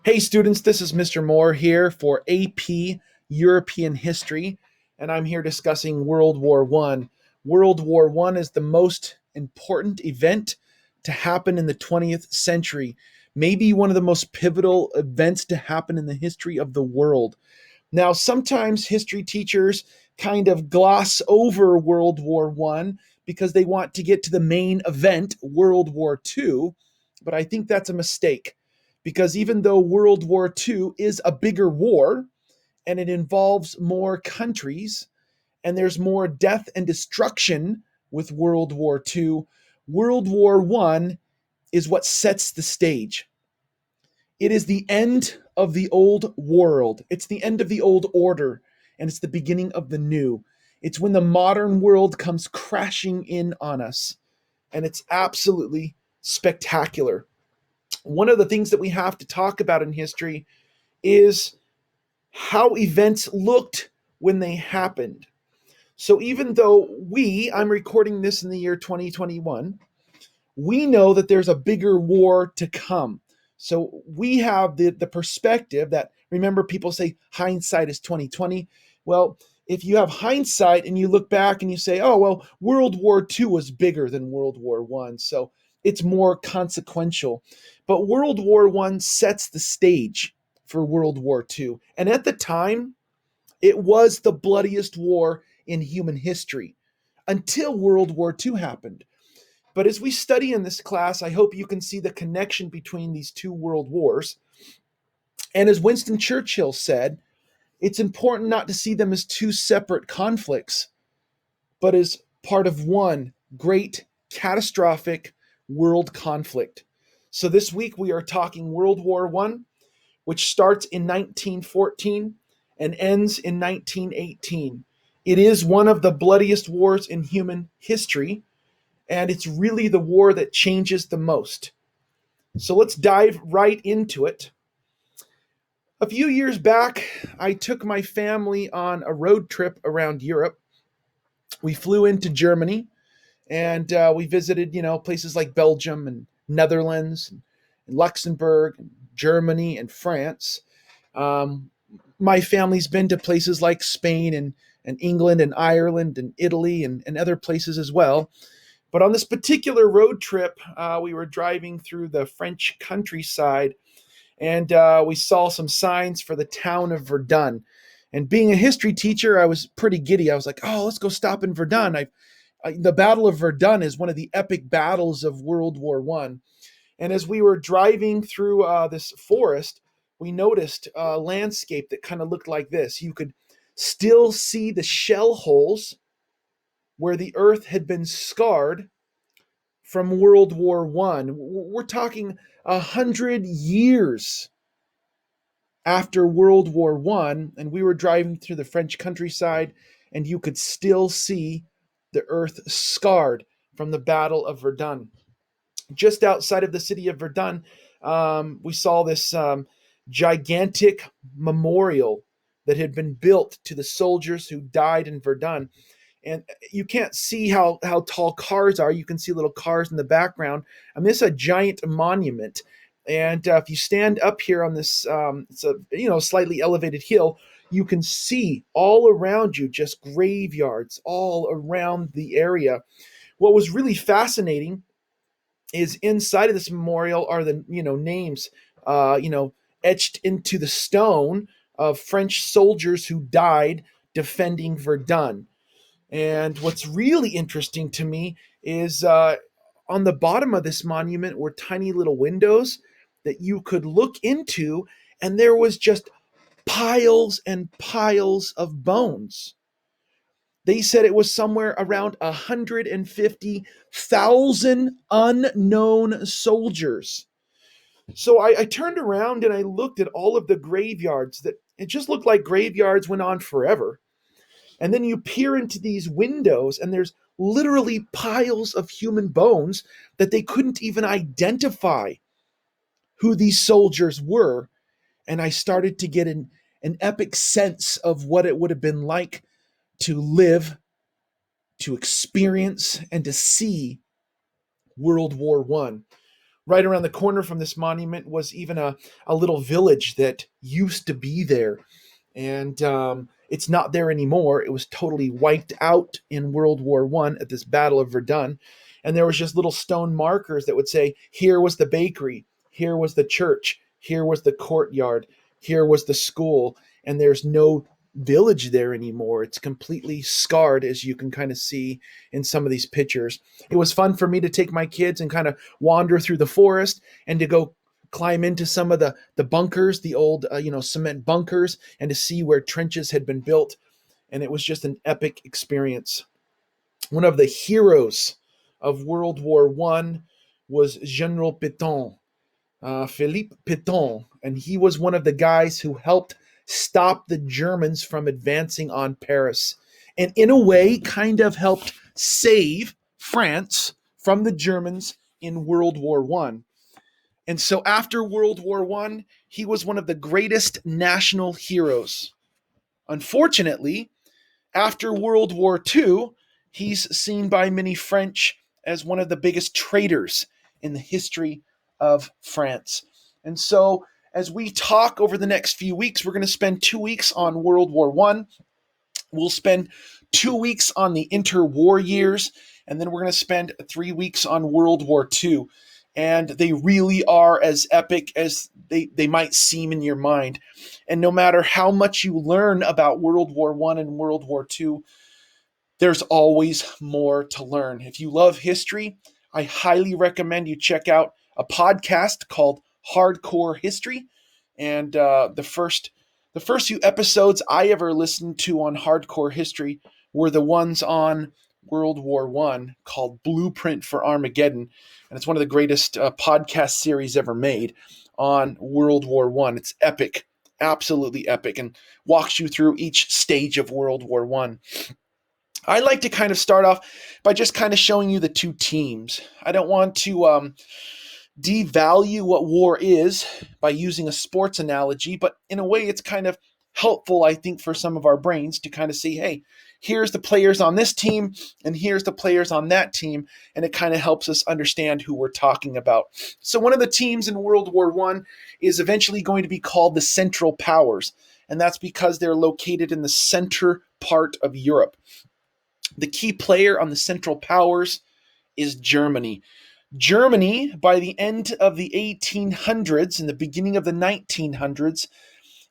Hey students, this is Mr. Moore here for AP European History, and I'm here discussing World War One. World War One is the most important event to happen in the 20th century, maybe one of the most pivotal events to happen in the history of the world. Now, sometimes history teachers kind of gloss over World War One because they want to get to the main event, World War Two, but I think that's a mistake because even though World War Two is a bigger war and it involves more countries and there's more death and destruction with World War Two, World War One is what sets the stage. It is the end of the old world. It's the end of the old order, and it's the beginning of the new. It's when the modern world comes crashing in on us, and it's absolutely spectacular. One of the things that we have to talk about in history is how events looked when they happened. So even though I'm recording this in the year 2021, we know that there's a bigger war to come. So we have the perspective that, remember, people say hindsight is 2020. Well, if you have hindsight and you look back and you say, oh, well, World War II was bigger than World War One, so it's more consequential. But World War One sets the stage for World War II. And at the time, it was the bloodiest war in human history until World War II happened. But as we study in this class, I hope you can see the connection between these two world wars. And as Winston Churchill said, it's important not to see them as two separate conflicts, but as part of one great catastrophic world conflict. So this week we are talking World War One, which starts in 1914 and ends in 1918. It is one of the bloodiest wars in human history, and it's really the war that changes the most. So let's dive right into it. A few years back, I took my family on a road trip around Europe. We flew into Germany and we visited, places like Belgium and Netherlands, and Luxembourg, and Germany, and France. Um, my family's been to places like Spain and England and Ireland and Italy and other places as well. But on this particular road trip, we were driving through the French countryside and we saw some signs for the town of Verdun. And being a history teacher, I was pretty giddy. I was like, oh, let's go stop in Verdun. The Battle of Verdun is one of the epic battles of World War One. And as we were driving through this forest, we noticed a landscape that kind of looked like this. You could still see the shell holes where the earth had been scarred from World War One. We're talking 100 years after World War One, and we were driving through the French countryside, and you could still see the earth scarred from the Battle of Verdun. Just outside of the city of Verdun, we saw this gigantic memorial that had been built to the soldiers who died in Verdun. And you can't see how tall cars are. You can see little cars in the background. I mean, this is a giant monument. And if you stand up here on this, it's a slightly elevated hill, you can see all around you just graveyards all around the area. What was really fascinating is inside of this memorial are the names, etched into the stone of French soldiers who died defending Verdun. And what's really interesting to me is on the bottom of this monument were tiny little windows that you could look into, and there was just piles and piles of bones. They said it was somewhere around 150,000 unknown soldiers. So I turned around and I looked at all of the graveyards that it just looked like graveyards went on forever. And then you peer into these windows, and there's literally piles of human bones that they couldn't even identify who these soldiers were. And I started to get an epic sense of what it would have been like to live, to experience, and to see World War One. Right around the corner from this monument was even a little village that used to be there. And it's not there anymore. It was totally wiped out in World War One at this Battle of Verdun. And there was just little stone markers that would say, here was the bakery, here was the church, here was the courtyard, here was the school. And there's no village there anymore. It's completely scarred, as you can kind of see in some of these pictures. It was fun for me to take my kids and kind of wander through the forest and to go climb into some of the bunkers, the old cement bunkers, and to see where trenches had been built. And it was just an epic experience. One of the heroes of World War One was General Pétain, Philippe Pétain, and he was one of the guys who helped stop the Germans from advancing on Paris, and in a way kind of helped save France from the Germans in World War One. And so after World War One, he was one of the greatest national heroes. Unfortunately, after World War Two, he's seen by many French as one of the biggest traitors in the history of France. And so as we talk over the next few weeks, we're going to spend 2 weeks on World War One. We'll spend 2 weeks on the interwar years, and then we're going to spend 3 weeks on World War Two. And they really are as epic as they might seem in your mind. And no matter how much you learn about World War One and World War Two, there's always more to learn. If you love history, I highly recommend you check out a podcast called Hardcore History. And the first few episodes I ever listened to on Hardcore History were the ones on World War One called Blueprint for Armageddon, and it's one of the greatest podcast series ever made on World War One. It's epic, absolutely epic, and walks you through each stage of World War One. I like to kind of start off by just kind of showing you the two teams. I don't want to devalue what war is by using a sports analogy, but in a way it's kind of helpful, I think, for some of our brains to kind of see, hey, here's the players on this team and here's the players on that team, and it kind of helps us understand who we're talking about. So one of the teams in World War One is eventually going to be called the Central Powers, and that's because they're located in the center part of Europe. The key player on the Central Powers is Germany. Germany, by the end of the 1800s and the beginning of the 1900s,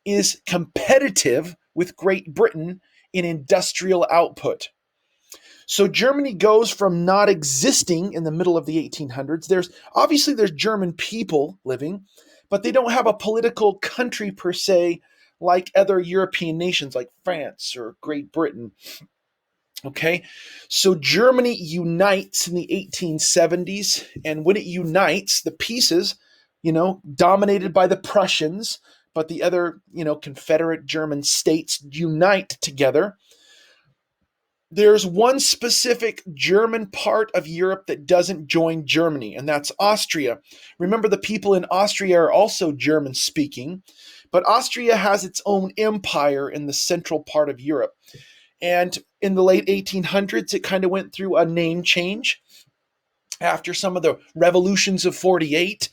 is competitive with Great Britain in industrial output. So Germany goes from not existing in the middle of the 1800s. There's German people living, but they don't have a political country per se like other European nations like France or Great Britain. Okay, so Germany unites in the 1870s, and when it unites, the pieces, dominated by the Prussians, but the other, Confederate German states unite together. There's one specific German part of Europe that doesn't join Germany, and that's Austria. Remember, the people in Austria are also German speaking, but Austria has its own empire in the central part of Europe. And in the late 1800s, it kind of went through a name change. After some of the revolutions of 48,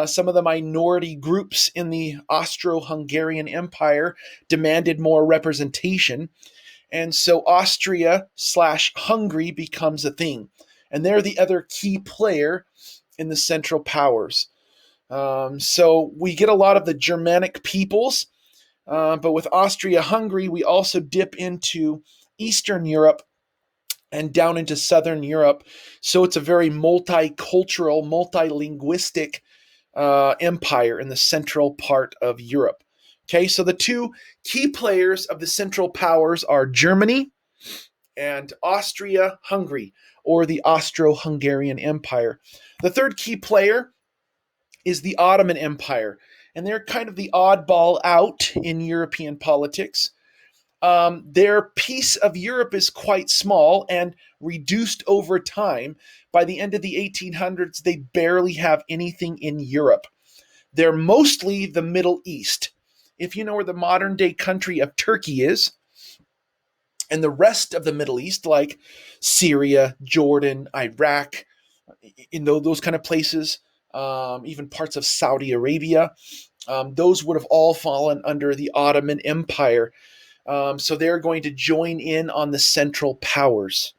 some of the minority groups in the Austro-Hungarian Empire demanded more representation. And so Austria/Hungary becomes a thing. And they're the other key player in the Central Powers. So we get a lot of the Germanic peoples. But with Austria-Hungary, we also dip into Eastern Europe and down into Southern Europe. So it's a very multicultural, multilinguistic empire in the central part of Europe. Okay, so the two key players of the Central Powers are Germany and Austria-Hungary, or the Austro-Hungarian Empire. The third key player is the Ottoman Empire, and they're kind of the oddball out in European politics. Their piece of Europe is quite small and reduced over time. By the end of the 1800s, they barely have anything in Europe. They're mostly the Middle East. If you know where the modern day country of Turkey is, and the rest of the Middle East, like Syria, Jordan, Iraq, those kind of places, even parts of Saudi Arabia. Those would have all fallen under the Ottoman Empire. So they're going to join in on the Central Powers.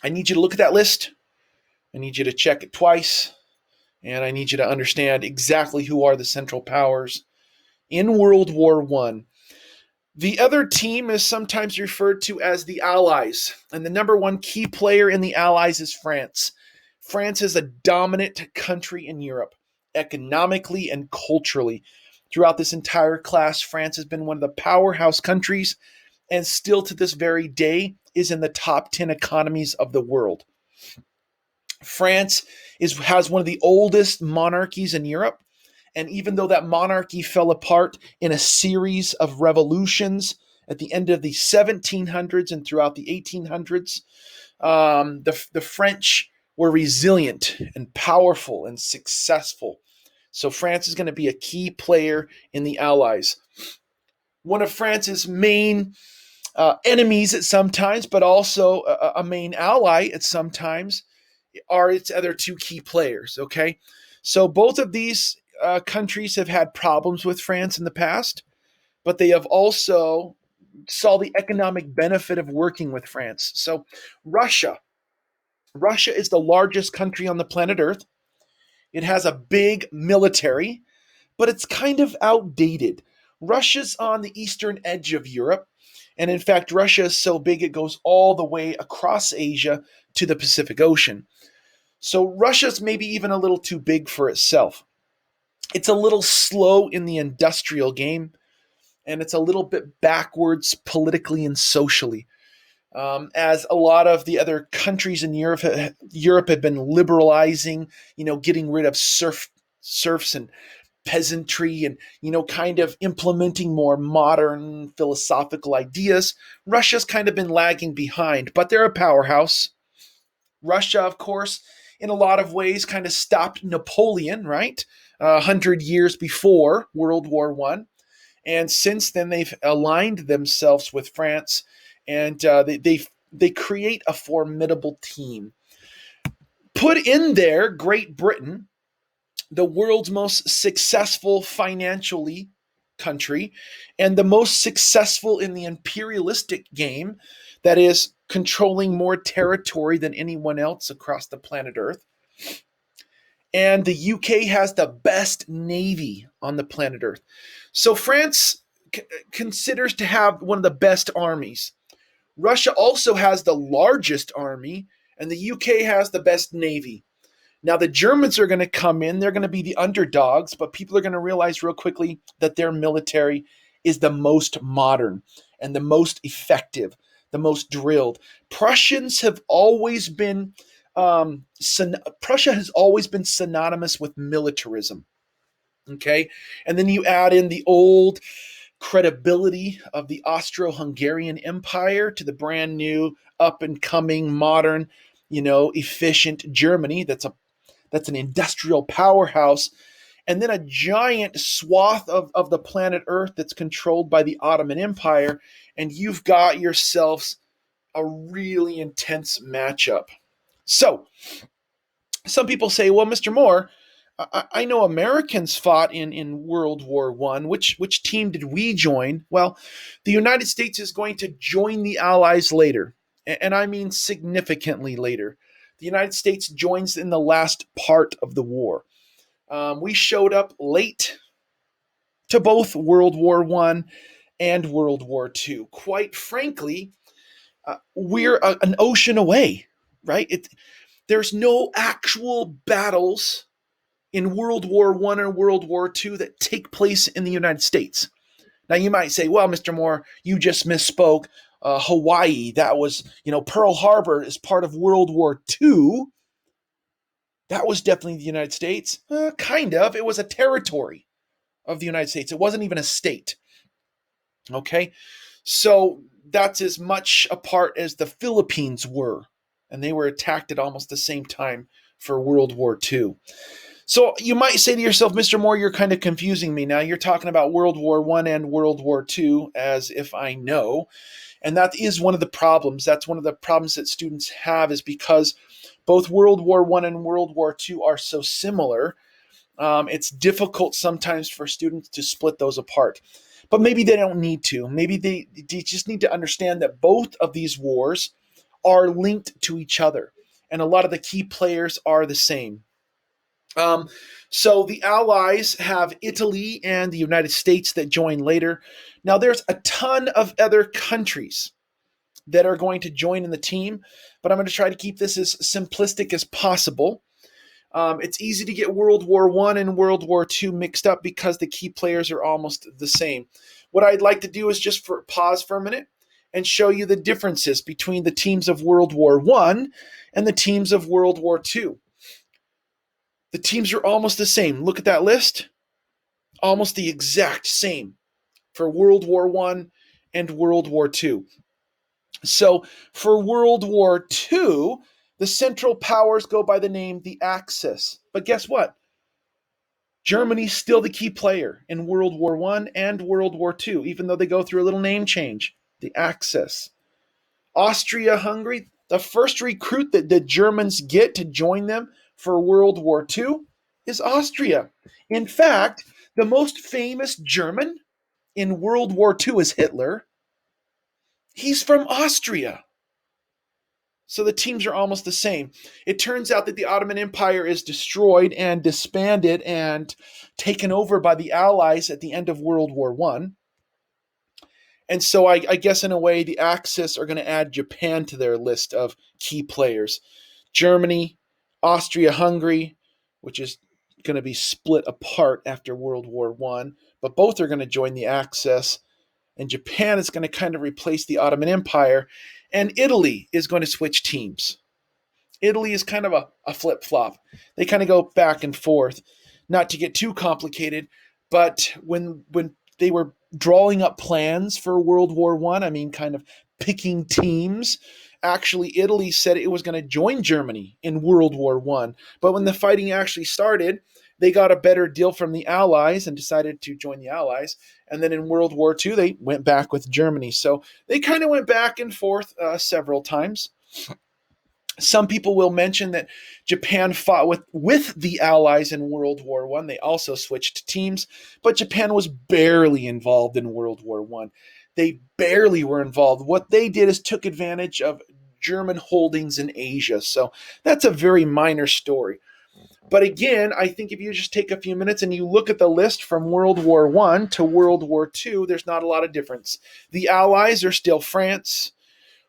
I need you to look at that list. I need you to check it twice. And I need you to understand exactly who are the Central Powers in World War I. The other team is sometimes referred to as the Allies, and the number one key player in the Allies is France. France is a dominant country in Europe, economically and culturally. Throughout this entire class, France has been one of the powerhouse countries, and still to this very day is in the top 10 economies of the world. France has one of the oldest monarchies in Europe. And even though that monarchy fell apart in a series of revolutions at the end of the 1700s and throughout the 1800s, the French were resilient and powerful and successful. So France is going to be a key player in the Allies. One of France's main enemies at some times, but also a main ally at some times, are its other two key players. Okay, so both of these countries have had problems with France in the past, but they have also saw the economic benefit of working with France. So Russia is the largest country on the planet Earth. It has a big military, but it's kind of outdated. Russia's on the eastern edge of Europe, and in fact, Russia is so big it goes all the way across Asia to the Pacific Ocean. So Russia's maybe even a little too big for itself. It's a little slow in the industrial game, and it's a little bit backwards politically and socially. As a lot of the other countries in Europe have been liberalizing, getting rid of serfs and peasantry, and kind of implementing more modern philosophical ideas. Russia's kind of been lagging behind, but they're a powerhouse. Russia, of course, in a lot of ways, kind of stopped Napoleon, right? 100 years before World War I. And since then, they've aligned themselves with France, and they create a formidable team. Put in there Great Britain, the world's most successful financially country, and the most successful in the imperialistic game, that is, controlling more territory than anyone else across the planet Earth. And the UK has the best navy on the planet Earth. So France considers to have one of the best armies. Russia also has the largest army, and the UK has the best navy. Now, the Germans are going to come in. They're going to be the underdogs, but people are going to realize real quickly that their military is the most modern and the most effective, the most drilled. Prussia has always been synonymous with militarism. Okay, and then you add in the old credibility of the Austro-Hungarian Empire to the brand new, up-and-coming, modern, efficient Germany. That's an industrial powerhouse. And then a giant swath of the planet Earth that's controlled by the Ottoman Empire, and you've got yourselves a really intense matchup. So, some people say, well, Mr. Moore, I know Americans fought in World War I. Which team did we join? Well, the United States is going to join the Allies later, and I mean significantly later. The United States joins in the last part of the war. We showed up late to both World War I and World War II. Quite frankly, we're an ocean away, right? There's no actual battles in World War I or World War II that take place in the United States. Now, you might say, well, Mr. Moore, you just misspoke. Hawaii, that was, Pearl Harbor is part of World War II. That was definitely the United States. Kind of. It was a territory of the United States. It wasn't even a state. Okay? So that's as much a part as the Philippines were. And they were attacked at almost the same time for World War II. So you might say to yourself, Mr. Moore, you're kind of confusing me now. You're talking about World War I and World War II as if I know. And that is one of the problems. That's one of the problems that students have, is because Both World War One and World War II are so similar. It's difficult sometimes for students to split those apart. But maybe they don't need to. Maybe they just need to understand that both of these wars are linked to each other. And a lot of the key players are the same. So the Allies have Italy and the United States that join later. Now, there's a ton of other countries that are going to join in the team, but I'm going to try to keep this as simplistic as possible. It's easy to get World War I and World War II mixed up because the key players are almost the same. What I'd like to do is just pause for a minute and show you the differences between the teams of World War I and the teams of World War II. The teams are almost the same. Look at that list. Almost the exact same for World War I and World War II. So for World War II, the Central Powers go by the name the Axis. But guess what? Germany's still the key player in World War I and World War II, even though they go through a little name change. The Axis. Austria-Hungary, the first recruit that the Germans get to join them for World War II is Austria. In fact, the most famous German in World War II is Hitler. He's from Austria. So the teams are almost the same. It turns out that the Ottoman Empire is destroyed and disbanded and taken over by the Allies at the end of World War I. And so I guess in a way the Axis are going to add Japan to their list of key players. Germany, Austria-Hungary, which is going to be split apart after World War I, but both are going to join the Axis. And Japan is going to kind of replace the Ottoman Empire. And Italy is going to switch teams. Italy is kind of a flip-flop. They kind of go back and forth. Not to get too complicated, but when they were drawing up plans for World War I mean, kind of picking teams, actually Italy said it was going to join Germany in World War I. But when the fighting actually started, they got a better deal from the Allies and decided to join the Allies. And then in World War II, they went back with Germany. So they kind of went back and forth several times. Some people will mention that Japan fought with the Allies in World War I. They also switched teams, but Japan was barely involved in World War I. They barely were involved. What they did is took advantage of German holdings in Asia. So that's a very minor story. But again, I think if you just take a few minutes and you look at the list from World War I to World War II, there's not a lot of difference. The Allies are still France.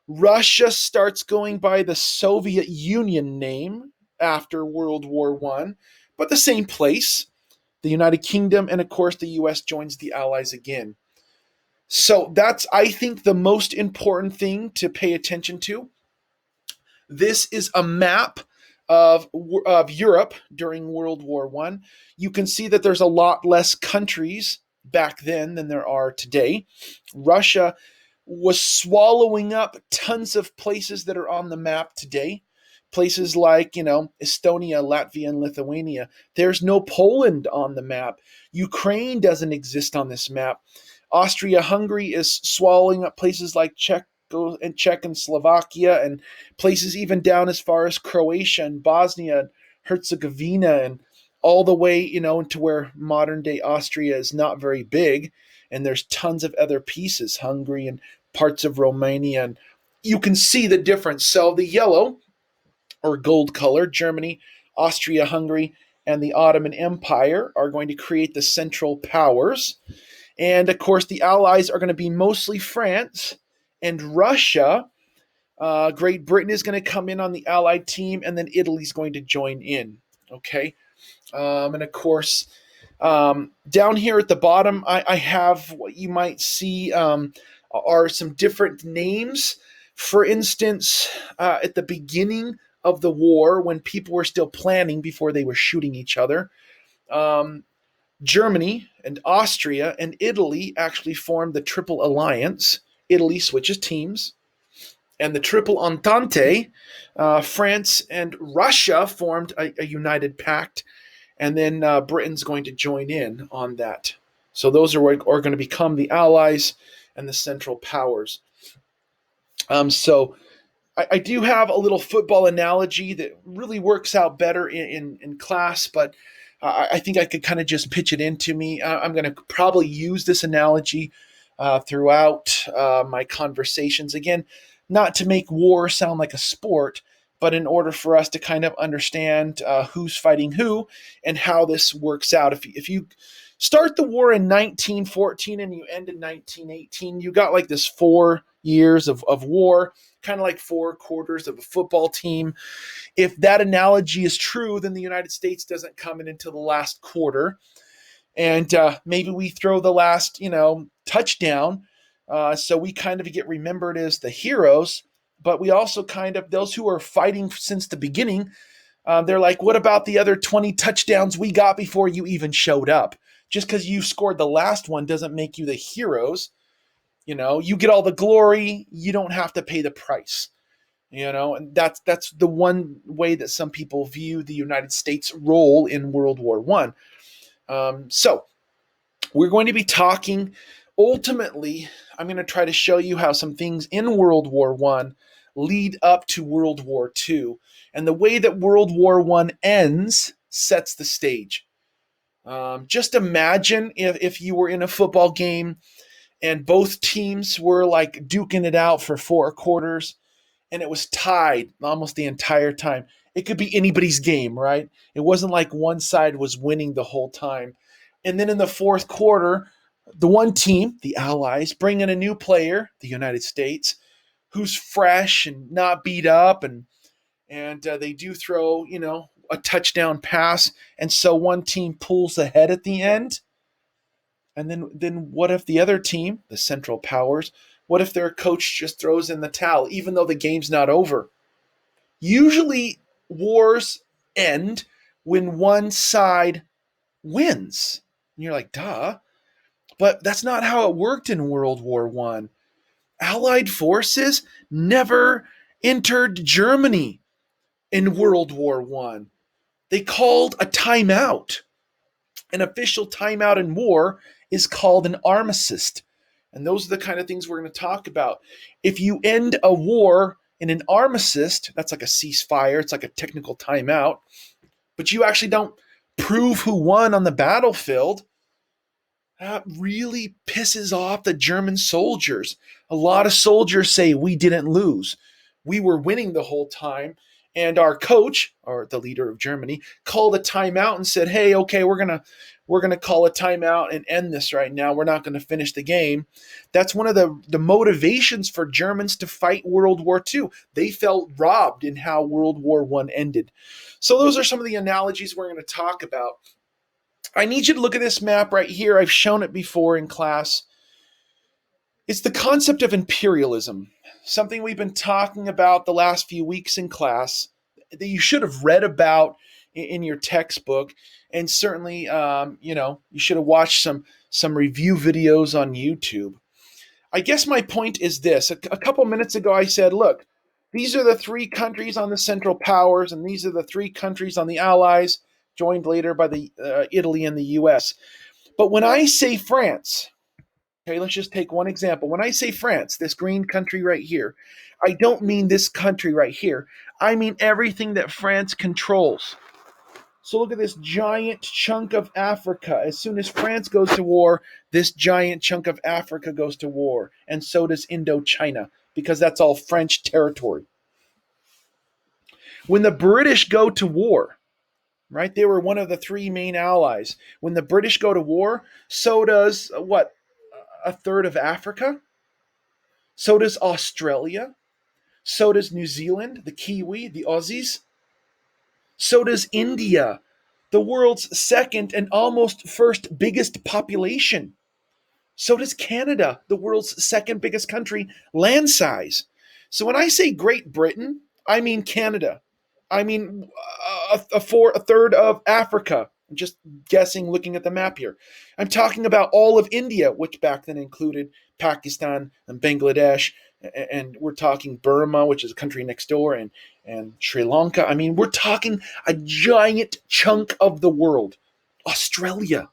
Russia starts going by the Soviet Union name after World War I, but the same place, the United Kingdom, and of course the US joins the Allies again. So that's, I think, the most important thing to pay attention to. This is a map of Europe during World War I. You can see that there's a lot less countries back then than there are today. Russia was swallowing up tons of places that are on the map today. Places like, Estonia, Latvia, and Lithuania. There's no Poland on the map. Ukraine doesn't exist on this map. Austria-Hungary is swallowing up places like Czech and Slovakia, and places even down as far as Croatia and Bosnia and Herzegovina, and all the way, to where modern day Austria is not very big. And there's tons of other pieces, Hungary and parts of Romania. And you can see the difference. So the yellow or gold color, Germany, Austria-Hungary, and the Ottoman Empire are going to create the Central Powers. And of course, the Allies are going to be mostly France and Russia. Great Britain is going to come in on the Allied team, and then Italy's going to join in. Okay. And of course, down here at the bottom, I have what you might see are some different names. For instance, at the beginning of the war, when people were still planning before they were shooting each other, Germany and Austria and Italy actually formed the Triple Alliance. Italy switches teams. And the Triple Entente, France and Russia formed a united pact. And then Britain's going to join in on that. So those are going to become the Allies and the Central Powers. So I do have a little football analogy that really works out better in class, but I think I could kind of just pitch it into me. I'm going to probably use this analogy throughout my conversations. Again, not to make war sound like a sport, but in order for us to kind of understand who's fighting who and how this works out. If you start the war in 1914 and you end in 1918, you got like this 4 years of war, kind of like 4 quarters of a football team. If that analogy is true, then the United States doesn't come in until the last quarter. And maybe we throw the last, touchdown. So we kind of get remembered as the heroes, but we also kind of, those who are fighting since the beginning, they're like, what about the other 20 touchdowns we got before you even showed up? Just because you scored the last one doesn't make you the heroes. You get all the glory. You don't have to pay the price. And that's the one way that some people view the United States role in World War One. So we're going to be talking. Ultimately, I'm going to try to show you how some things in World War One lead up to World War Two, and the way that World War One ends sets the stage. Just imagine if you were in a football game and both teams were like duking it out for 4 quarters and it was tied almost the entire time. It could be anybody's game, right? It wasn't like one side was winning the whole time. And then in the fourth quarter, the one team, the Allies, bring in a new player, the United States, who's fresh and not beat up, and they do throw, a touchdown pass, and so one team pulls ahead at the end. And then what if the other team, the Central Powers, what if their coach just throws in the towel, even though the game's not over? Usually, wars end when one side wins. And you're like, duh. But that's not how it worked in World War One. Allied forces never entered Germany in World War One. They called a timeout. An official timeout in war is called an armistice. And those are the kind of things we're going to talk about. If you end a war in an armistice, that's like a ceasefire, it's like a technical timeout, but you actually don't prove who won on the battlefield, that really pisses off the German soldiers. A lot of soldiers say we didn't lose. We were winning the whole time. And our coach, or the leader of Germany, called a timeout and said, hey, okay, we're gonna call a timeout and end this right now. We're not gonna finish the game. That's one of the motivations for Germans to fight World War II. They felt robbed in how World War I ended. So those are some of the analogies we're going to talk about. I need you to look at this map right here. I've shown it before in class. It's the concept of imperialism, something we've been talking about the last few weeks in class that you should have read about in your textbook. And certainly, you should have watched some review videos on YouTube. I guess my point is this. A couple minutes ago, I said, look, these are the 3 countries on the Central Powers, and these are the 3 countries on the Allies, joined later by the Italy and the U.S. But when I say France, okay, let's just take one example. When I say France, this green country right here, I don't mean this country right here. I mean everything that France controls. So look at this giant chunk of Africa. As soon as France goes to war, this giant chunk of Africa goes to war. And so does Indochina, because that's all French territory. When the British go to war, right, they were one of the 3 main allies. When the British go to war, so does, a third of Africa? So does Australia. So does New Zealand, the Kiwi, the Aussies. So does India, the world's second and almost first biggest population. So does Canada, the world's second biggest country, land size. So when I say Great Britain, I mean Canada. I mean a third of Africa. I'm just guessing looking at the map here. I'm talking about all of India, which back then included Pakistan and Bangladesh, and we're talking Burma, which is a country next door, and Sri Lanka. I mean, we're talking a giant chunk of the world. Australia.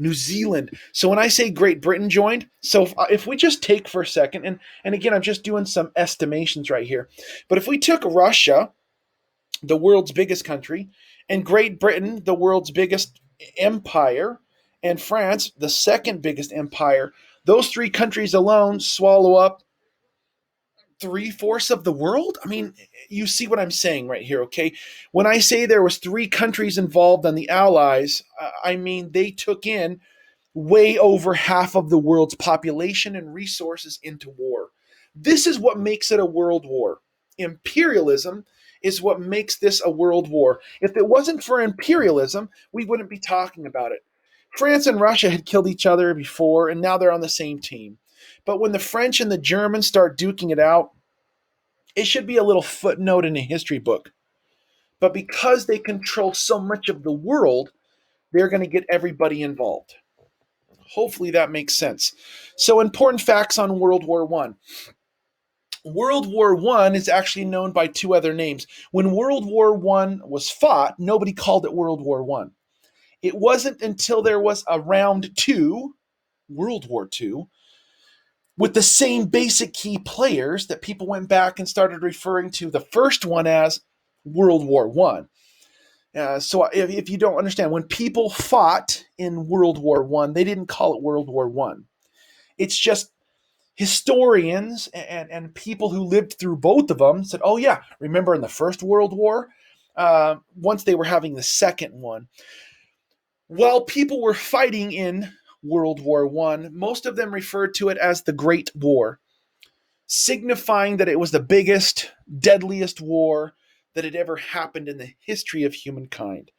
New Zealand. So when I say Great Britain joined, so if we just take for a second, and again, I'm just doing some estimations right here, but if we took Russia, the world's biggest country, and Great Britain, the world's biggest empire, and France, the second biggest empire, those three countries alone swallow up three-fourths of the world. I mean, you see what I'm saying right here, okay? When I say there was three countries involved on the Allies, I mean they took in way over half of the world's population and resources into war. This is what makes it a world war. Imperialism is what makes this a world war. If it wasn't for imperialism, we wouldn't be talking about it. France and Russia had killed each other before, and now they're on the same team. But when the French and the Germans start duking it out, it should be a little footnote in a history book. But because they control so much of the world, they're going to get everybody involved. Hopefully that makes sense. So, important facts on World War I. World War I is actually known by two other names. When World War I was fought, nobody called it World War I. It wasn't until there was a round two, World War II, with the same basic key players that people went back and started referring to the first one as World War I. So if you don't understand, when people fought in World War I, they didn't call it World War I. It's just historians and people who lived through both of them said, oh yeah, remember in the First World War? Once they were having the second one. While people were fighting in World War I, most of them referred to it as the Great War, signifying that it was the biggest, deadliest war that had ever happened in the history of humankind.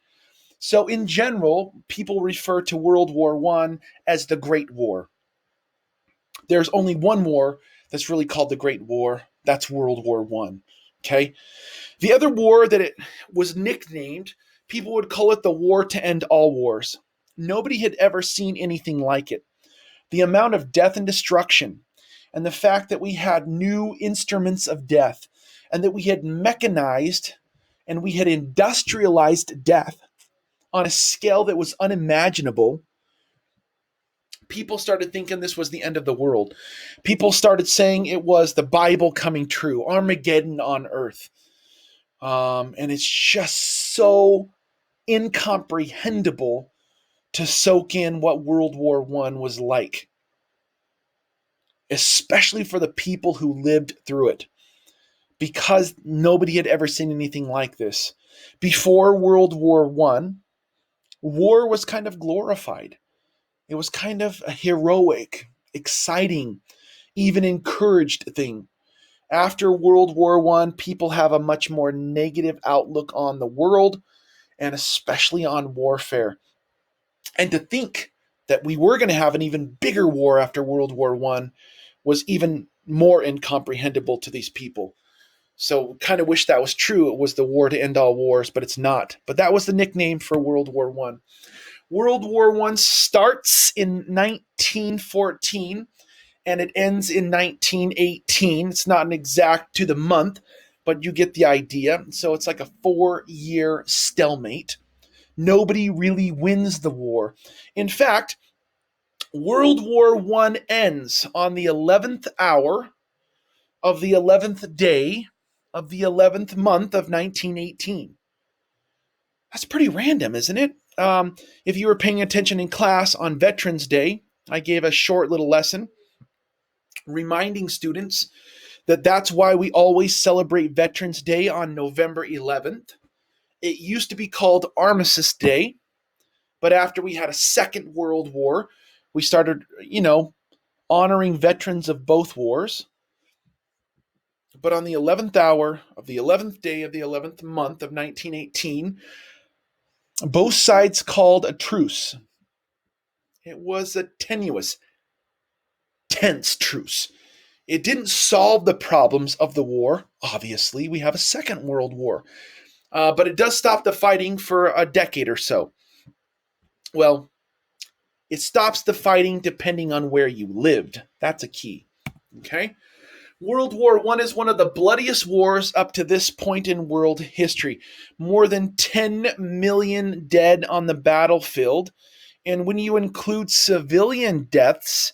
So in general, people refer to World War I as the Great War. There's only one war that's really called the Great War. That's World War I. Okay? The other war that it was nicknamed, people would call it the War to End All Wars. Nobody had ever seen anything like it. The amount of death and destruction, and the fact that we had new instruments of death, and that we had mechanized and we had industrialized death on a scale that was unimaginable. People started thinking this was the end of the world. People started saying it was the Bible coming true, Armageddon on earth. And it's just so incomprehensible to soak in what World War I was like, especially for the people who lived through it, because nobody had ever seen anything like this. Before World War I, war was kind of glorified. It was kind of a heroic, exciting, even encouraged thing. After World War I, people have a much more negative outlook on the world, and especially on warfare. And to think that we were going to have an even bigger war after World War I was even more incomprehensible to these people. So kind of wish that was true. It was the war to end all wars, but it's not. But that was the nickname for World War I. World War I starts in 1914 and it ends in 1918. It's not an exact to the month, but you get the idea. So it's like a 4-year stalemate. Nobody really wins the war. In fact, World War I ends on the 11th hour of the 11th day of the 11th month of 1918. That's pretty random, isn't it? If you were paying attention in class on Veterans Day, I gave a short little lesson reminding students that that's why we always celebrate Veterans Day on November 11th. It used to be called Armistice Day, but after we had a Second World War, we started, honoring veterans of both wars. But on the 11th hour of the 11th day of the 11th month of 1918, both sides called a truce. It was a tenuous, tense truce. It didn't solve the problems of the war. Obviously, we have a Second World War. But it does stop the fighting for a decade or so. Well, it stops the fighting depending on where you lived. That's a key. Okay? World War I is one of the bloodiest wars up to this point in world history. More than 10 million dead on the battlefield. And when you include civilian deaths,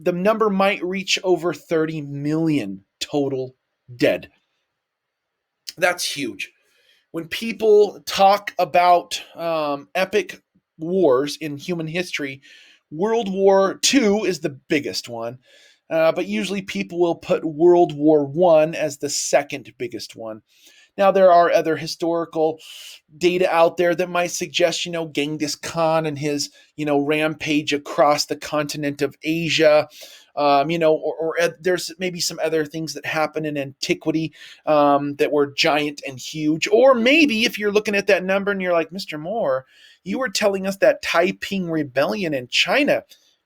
the number might reach over 30 million total dead. That's huge. When people talk about epic wars in human history, World War II is the biggest one, but usually people will put World War I as the second biggest one. Now, there are other historical data out there that might suggest, Genghis Khan and his, rampage across the continent of Asia. Or there's maybe some other things that happen in antiquity that were giant and huge. Or maybe if you're looking at that number and you're like, Mr. Moore, you were telling us that Taiping Rebellion in China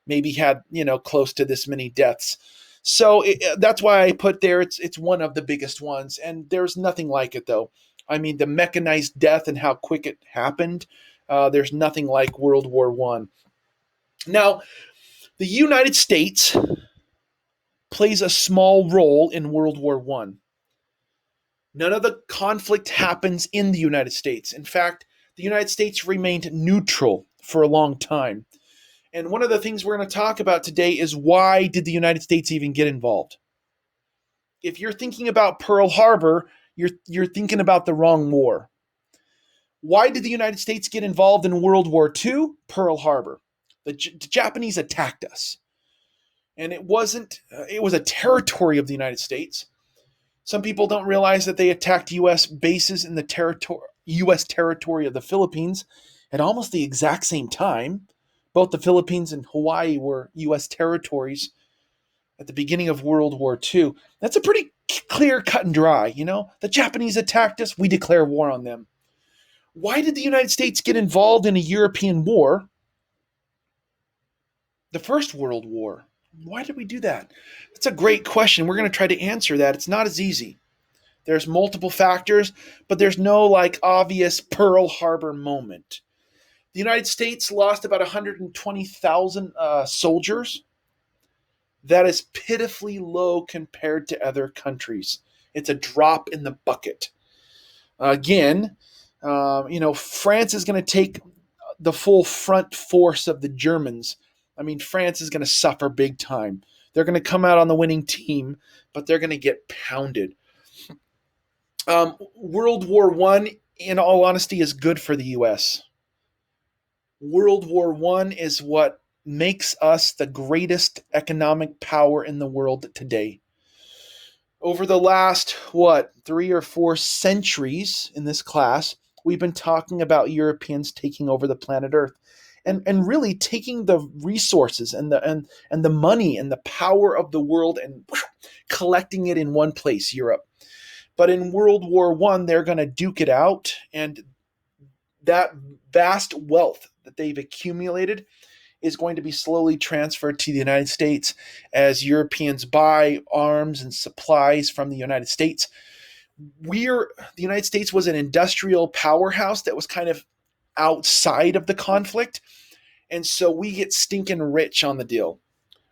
maybe had, close to this many deaths. So that's why I put there it's one of the biggest ones, and there's nothing like it though. I mean, the mechanized death and how quick it happened. There's nothing like World War One. Now, the United States plays a small role in World War One. None of the conflict happens in the United States. In fact, the United States remained neutral for a long time. And one of the things we're going to talk about today is why did the United States even get involved? If you're thinking about Pearl Harbor, you're thinking about the wrong war. Why did the United States get involved in World War II? Pearl Harbor. The Japanese attacked us. And it was a territory of the United States. Some people don't realize that they attacked U.S. bases in the U.S. territory of the Philippines at almost the exact same time. Both the Philippines and Hawaii were U.S. territories at the beginning of World War II. That's a pretty clear cut and dry, The Japanese attacked us, we declare war on them. Why did the United States get involved in a European war? The First World War. Why did we do that? That's a great question. We're going to try to answer that. It's not as easy. There's multiple factors, but there's no obvious Pearl Harbor moment. The United States lost about 120,000 soldiers. That is pitifully low compared to other countries. It's a drop in the bucket. Again, France is going to take the full front force of the Germans. I mean, France is going to suffer big time. They're going to come out on the winning team, but they're going to get pounded. World War I, in all honesty, is good for the U.S. World War I is what makes us the greatest economic power in the world today. Over the last, 3 or 4 centuries in this class, we've been talking about Europeans taking over the planet Earth and really taking the resources and the money and the power of the world and collecting it in one place, Europe. But in World War I, they're going to duke it out, and that vast wealth that they've accumulated is going to be slowly transferred to the United States as Europeans buy arms and supplies from the United States. The United States was an industrial powerhouse that was kind of outside of the conflict, and so we get stinking rich on the deal.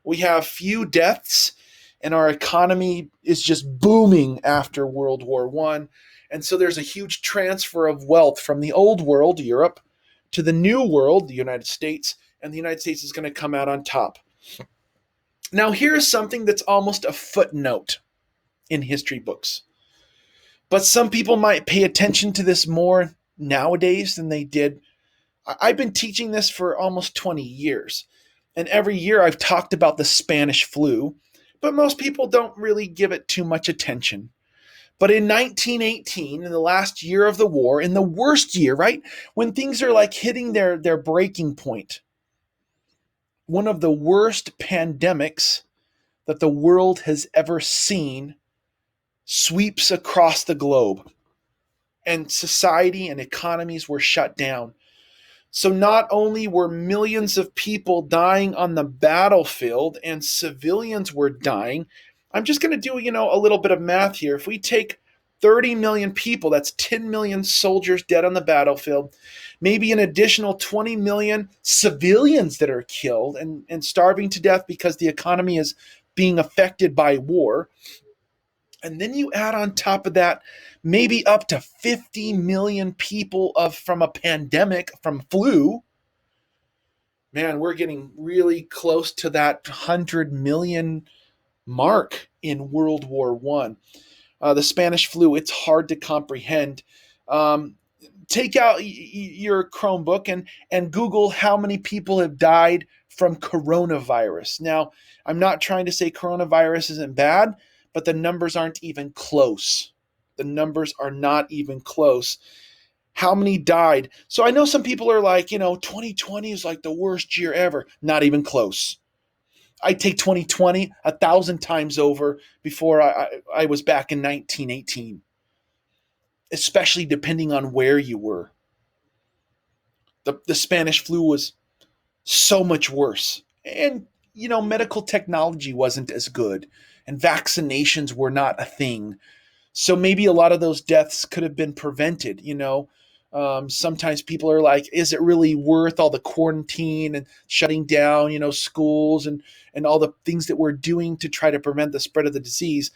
We have few deaths, and our economy is just booming after World War I. And so there's a huge transfer of wealth from the old world, Europe, to the new world, the United States, and the United States is going to come out on top. Now, here's something that's almost a footnote in history books. But some people might pay attention to this more nowadays than they did. I've been teaching this for almost 20 years. And every year I've talked about the Spanish flu, but most people don't really give it too much attention. But in 1918, in the last year of the war, in the worst year, right, when things are hitting their breaking point, one of the worst pandemics that the world has ever seen sweeps across the globe, and society and economies were shut down. So not only were millions of people dying on the battlefield and civilians were dying, I'm just going to do, a little bit of math here. If we take 30 million people, that's 10 million soldiers dead on the battlefield, maybe an additional 20 million civilians that are killed and starving to death because the economy is being affected by war. And then you add on top of that maybe up to 50 million people from a pandemic, from flu. Man, we're getting really close to that 100 million mark in World War One. The Spanish flu, it's hard to comprehend. Um, Take out your Chromebook and Google how many people have died from coronavirus. Now, I'm not trying to say coronavirus isn't bad, but the numbers aren't even close. The numbers are not even close. How many died? So I know some people are like, 2020 is like the worst year ever. Not even close. I take 2020 1,000 times over before I was back in 1918, especially depending on where you were. The Spanish flu was so much worse. And, medical technology wasn't as good, and vaccinations were not a thing. So maybe a lot of those deaths could have been prevented. Sometimes people are like, is it really worth all the quarantine and shutting down, schools and all the things that we're doing to try to prevent the spread of the disease?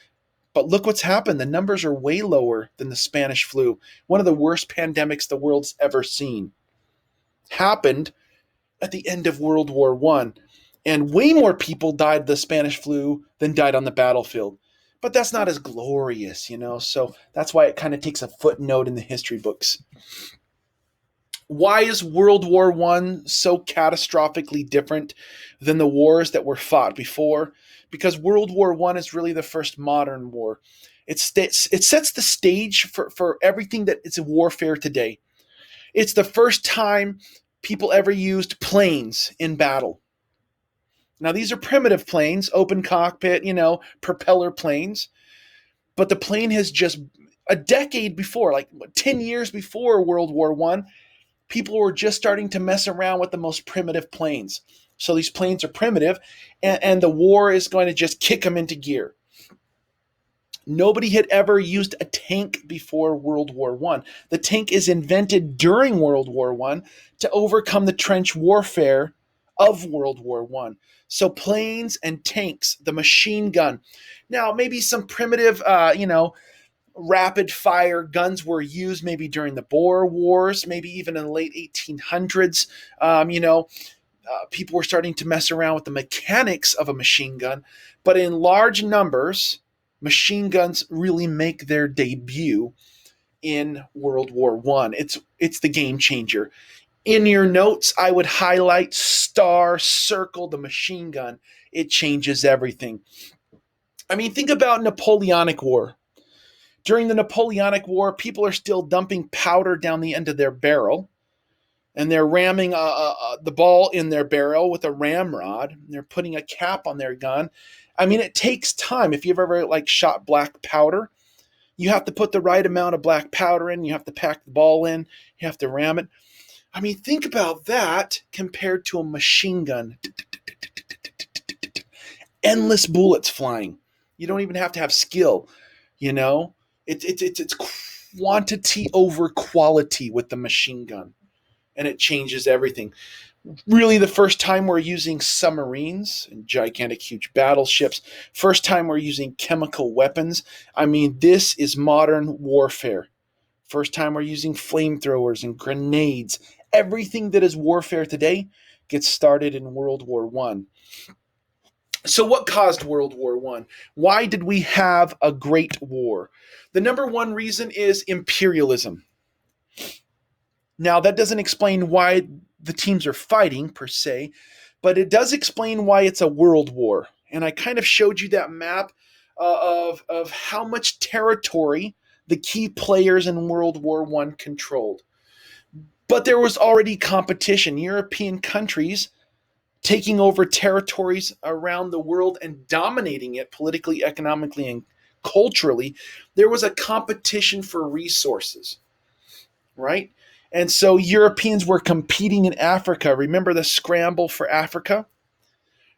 But look what's happened. The numbers are way lower than the Spanish flu, one of the worst pandemics the world's ever seen. Happened at the end of World War One, and way more people died of the Spanish flu than died on the battlefield. But that's not as glorious. So that's why it kind of takes a footnote in the history books. Why is World War One so catastrophically different than the wars that were fought before? Because World War One is really the first modern war. It sets the stage for everything that is warfare today. It's the first time people ever used planes in battle. Now, these are primitive planes, open cockpit, propeller planes. But the plane has just a decade before, like 10 years before World War One, people were just starting to mess around with the most primitive planes. So these planes are primitive, and the war is going to just kick them into gear. Nobody had ever used a tank before World War One. The tank is invented during World War One to overcome the trench warfare of World War One. So planes and tanks, the machine gun. Now, maybe some primitive, rapid fire guns were used maybe during the Boer Wars, maybe even in the late 1800s. People were starting to mess around with the mechanics of a machine gun, but in large numbers, machine guns really make their debut in World War One. It's the game changer. In your notes, I would highlight, circle the machine gun. It changes everything. I mean, think about Napoleonic War. During the Napoleonic War, people are still dumping powder down the end of their barrel, and they're ramming the ball in their barrel with a ramrod. They're putting a cap on their gun. I mean, it takes time. If you've ever shot black powder, you have to put the right amount of black powder in. You have to pack the ball in. You have to ram it. I mean, think about that compared to a machine gun. Endless bullets flying. You don't even have to have skill. It's quantity over quality with the machine gun, and it changes everything. Really, the first time we're using submarines and gigantic, huge battleships. First time we're using chemical weapons. I mean, this is modern warfare. First time we're using flamethrowers and grenades. Everything that is warfare today gets started in World War One. So what caused World War One? Why did we have a great war? The number one reason is imperialism. Now, that doesn't explain why the teams are fighting per se, but it does explain why it's a world war. And I kind of showed you that map of how much territory the key players in World War One controlled. But there was already competition. European countries taking over territories around the world and dominating it politically, economically, and culturally. There was a competition for resources, right? And so Europeans were competing in Africa. Remember the scramble for Africa?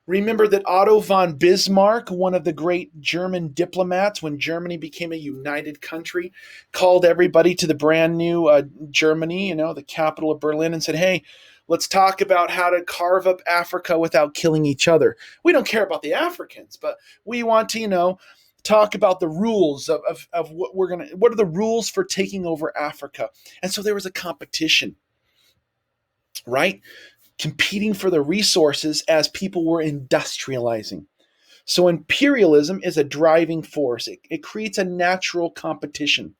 Remember that Otto von Bismarck, one of the great German diplomats, when Germany became a united country, called everybody to the brand new Germany, the capital of Berlin, and said, hey, let's talk about how to carve up Africa without killing each other. We don't care about the Africans, but we want to, talk about the rules of what are the rules for taking over Africa. And so there was a competition, right? competing for the resources as people were industrializing. So imperialism is a driving force. It creates a natural competition.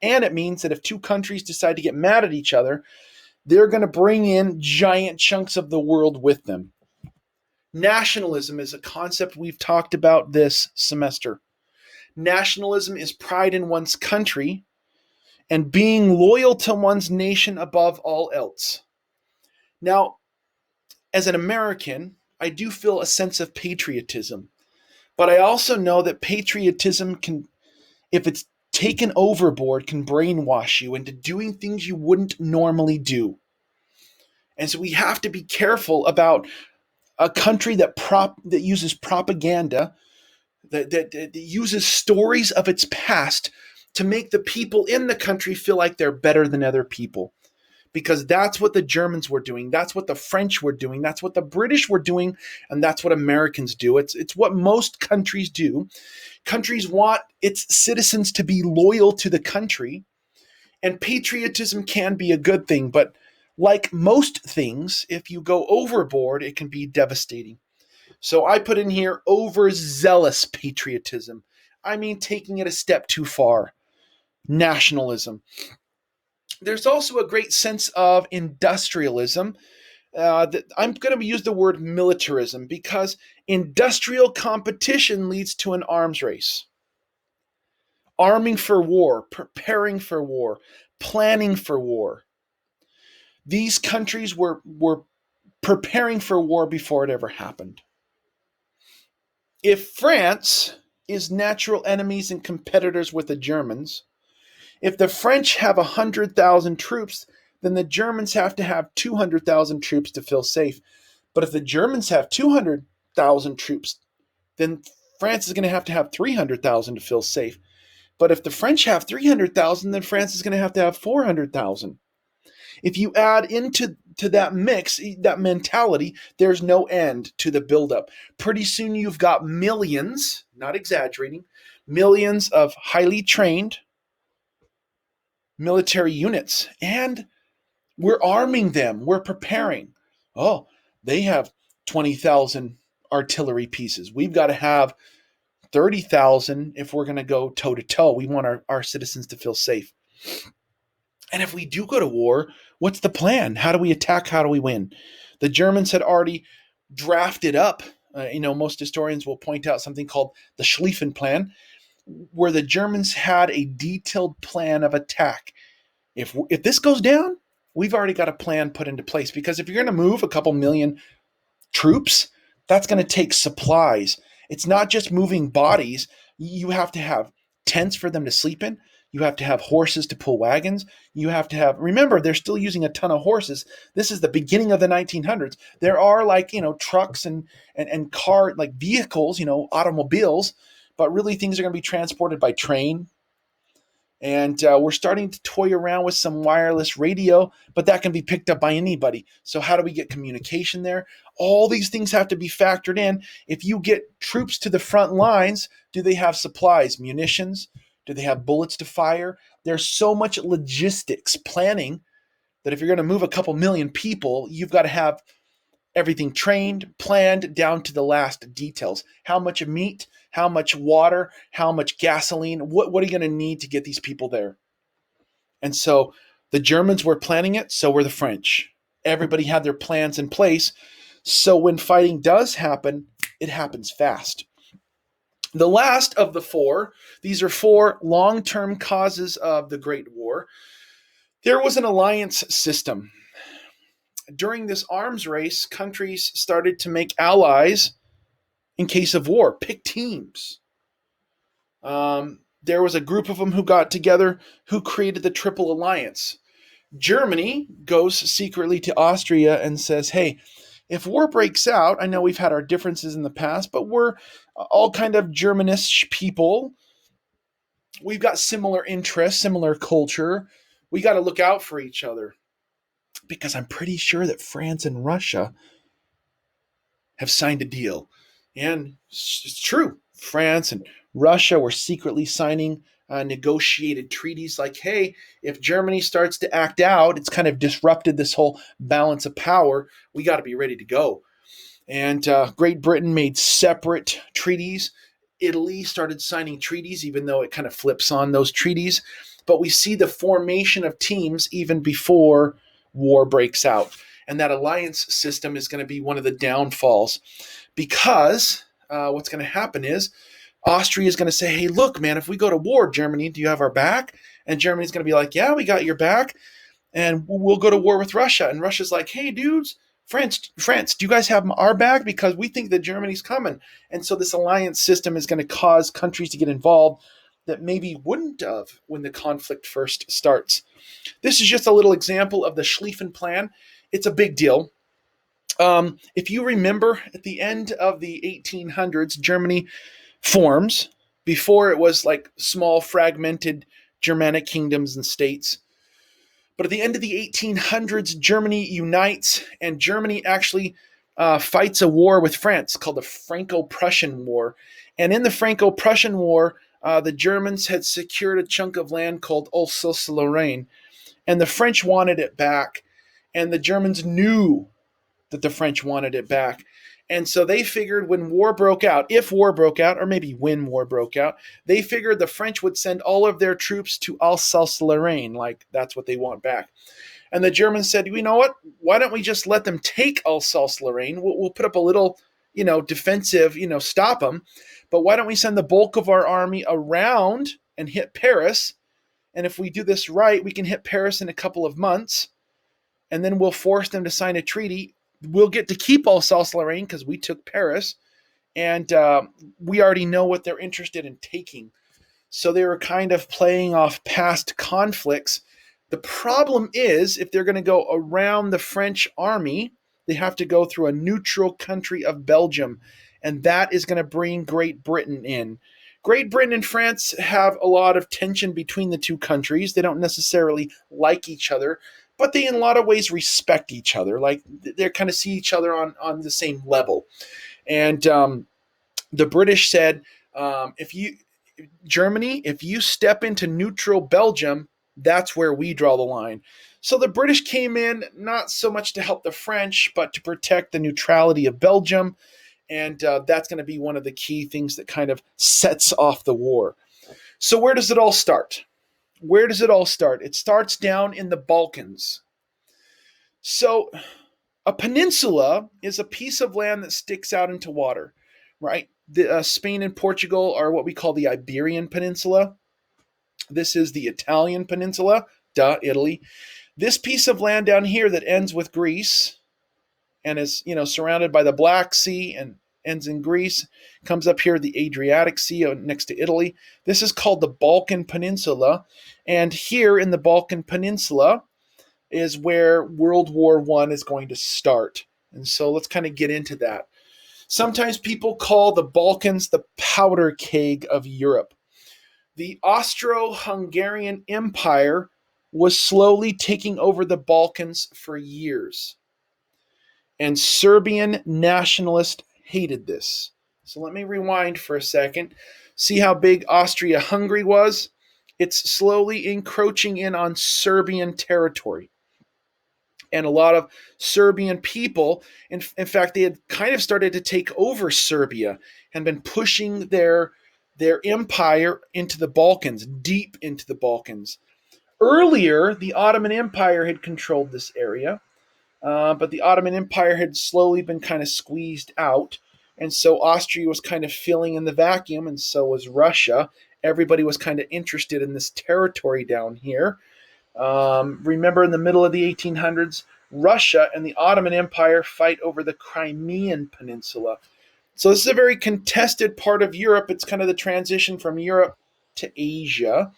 And it means that if two countries decide to get mad at each other, they're going to bring in giant chunks of the world with them. Nationalism is a concept we've talked about this semester. Nationalism is pride in one's country and being loyal to one's nation above all else. Now, as an American, I do feel a sense of patriotism, but I also know that patriotism can, if it's taken overboard, can brainwash you into doing things you wouldn't normally do. And so we have to be careful about a country that uses propaganda, that uses stories of its past to make the people in the country feel like they're better than other people. Because that's what the Germans were doing. That's what the French were doing. That's what the British were doing. And that's what Americans do. It's what most countries do. Countries want its citizens to be loyal to the country. And patriotism can be a good thing. But like most things, if you go overboard, it can be devastating. So I put in here overzealous patriotism. I mean, taking it a step too far. Nationalism. There's also a great sense of industrialism. I'm going to use the word militarism because industrial competition leads to an arms race. Arming for war, preparing for war, planning for war. These countries were preparing for war before it ever happened. If France is natural enemies and competitors with the Germans, if the French have 100,000 troops, then the Germans have to have 200,000 troops to feel safe. But if the Germans have 200,000 troops, then France is going to have 300,000 to feel safe. But if the French have 300,000, then France is going to have 400,000. If you add into that mix, that mentality, there's no end to the buildup. Pretty soon you've got millions, not exaggerating, millions of highly trained military units, and we're arming them. We're preparing. Oh, they have 20,000 artillery pieces. We've got to have 30,000 if we're going to go toe to toe. We want our citizens to feel safe. And if we do go to war, what's the plan? How do we attack? How do we win? The Germans had already drafted up. Most historians will point out something called the Schlieffen Plan, where the Germans had a detailed plan of attack. If this goes down, we've already got a plan put into place, because if you're going to move a couple million troops, that's going to take supplies. It's not just moving bodies. You have to have tents for them to sleep in. You have to have horses to pull wagons. You have to have, remember, they're still using a ton of horses. This is the beginning of the 1900s. There are trucks and car, vehicles, automobiles, but really things are going to be transported by train. And we're starting to toy around with some wireless radio, but that can be picked up by anybody. So how do we get communication there? All these things have to be factored in. If you get troops to the front lines, do they have supplies, munitions? Do they have bullets to fire? There's so much logistics planning that if you're going to move a couple million people, you've got to have everything trained, planned down to the last details. How much meat, how much water, how much gasoline, what are you going to need to get these people there? And so the Germans were planning it, so were the French. Everybody had their plans in place. So when fighting does happen, it happens fast. The last of the four, these are four long-term causes of the Great War. There was an alliance system. During this arms race, countries started to make allies in case of war, pick teams. There was a group of them who got together who created the Triple Alliance. Germany goes secretly to Austria and says, hey, if war breaks out, I know we've had our differences in the past, but we're all kind of Germanish people. We've got similar interests, similar culture. We got to look out for each other. Because I'm pretty sure that France and Russia have signed a deal. And it's true. France and Russia were secretly signing negotiated treaties like, hey, if Germany starts to act out, it's kind of disrupted this whole balance of power. We got to be ready to go. And Great Britain made separate treaties. Italy started signing treaties, even though it kind of flips on those treaties. But we see the formation of teams even before war breaks out. And that alliance system is going to be one of the downfalls because what's going to happen is Austria is going to say, hey, look, man, if we go to war, Germany, do you have our back? And Germany's going to be like, yeah, we got your back. And we'll go to war with Russia. And Russia's like, hey, dudes, France, do you guys have our back? Because we think that Germany's coming. And so this alliance system is going to cause countries to get involved that maybe wouldn't have when the conflict first starts. This is just a little example of the Schlieffen Plan. It's a big deal. If you remember, at the end of the 1800s, Germany forms. Before it was like small fragmented Germanic kingdoms and states. But at the end of the 1800s, Germany unites, and Germany actually fights a war with France called the Franco-Prussian War. And in the Franco-Prussian War, the Germans had secured a chunk of land called Alsace-Lorraine, and the French wanted it back. And the Germans knew that the French wanted it back. And so they figured when war broke out, if war broke out, or maybe when war broke out, they figured the French would send all of their troops to Alsace-Lorraine, like that's what they want back. And the Germans said, you know what? Why don't we just let them take Alsace-Lorraine? We'll put up a little, defensive, stop them. But why don't we send the bulk of our army around and hit Paris? And if we do this right, we can hit Paris in a couple of months. And then we'll force them to sign a treaty. We'll get to keep Alsace-Lorraine because we took Paris, and we already know what they're interested in taking. So they were kind of playing off past conflicts. The problem is, if they're going to go around the French army, they have to go through a neutral country of Belgium, and that is going to bring Great Britain in. Great Britain and France have a lot of tension between the two countries. They don't necessarily like each other, but they in a lot of ways respect each other. Like they kind of see each other on the same level. And the British said, Germany, if you step into neutral Belgium, that's where we draw the line. So the British came in not so much to help the French, but to protect the neutrality of Belgium. And that's going to be one of the key things that kind of sets off the war. So where does it all start? It starts down in the Balkans. So a peninsula is a piece of land that sticks out into water, right? Spain and Portugal are what we call the Iberian Peninsula. This is the Italian Peninsula, Italy. This piece of land down here that ends with Greece and is, surrounded by the Black Sea and ends in Greece, comes up here, the Adriatic Sea next to Italy. This is called the Balkan Peninsula. And here in the Balkan Peninsula is where World War I is going to start. And so let's kind of get into that. Sometimes people call the Balkans the powder keg of Europe. The Austro-Hungarian Empire was slowly taking over the Balkans for years. And Serbian nationalists hated this. So let me rewind for a second. See how big Austria-Hungary was? It's slowly encroaching in on Serbian territory. And a lot of Serbian people, in fact, they had kind of started to take over Serbia and been pushing their empire into the Balkans, deep into the Balkans. Earlier, the Ottoman Empire had controlled this area. But the Ottoman Empire had slowly been kind of squeezed out. And so Austria was kind of filling in the vacuum, and so was Russia. Everybody was kind of interested in this territory down here. Remember, in the middle of the 1800s, Russia and the Ottoman Empire fight over the Crimean Peninsula. So this is a very contested part of Europe. It's kind of the transition from Europe to Asia.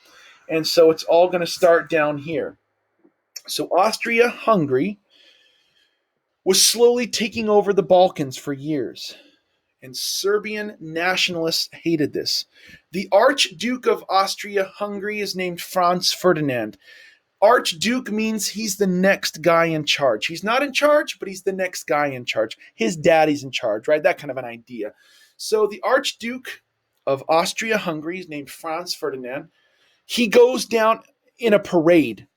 And so it's all going to start down here. So Austria-Hungary was slowly taking over the Balkans for years. And Serbian nationalists hated this. The Archduke of Austria-Hungary is named Franz Ferdinand. Archduke means he's the next guy in charge. He's not in charge, but he's the next guy in charge. His daddy's in charge, right? That kind of an idea. So the Archduke of Austria-Hungary named Franz Ferdinand. He goes down in a parade,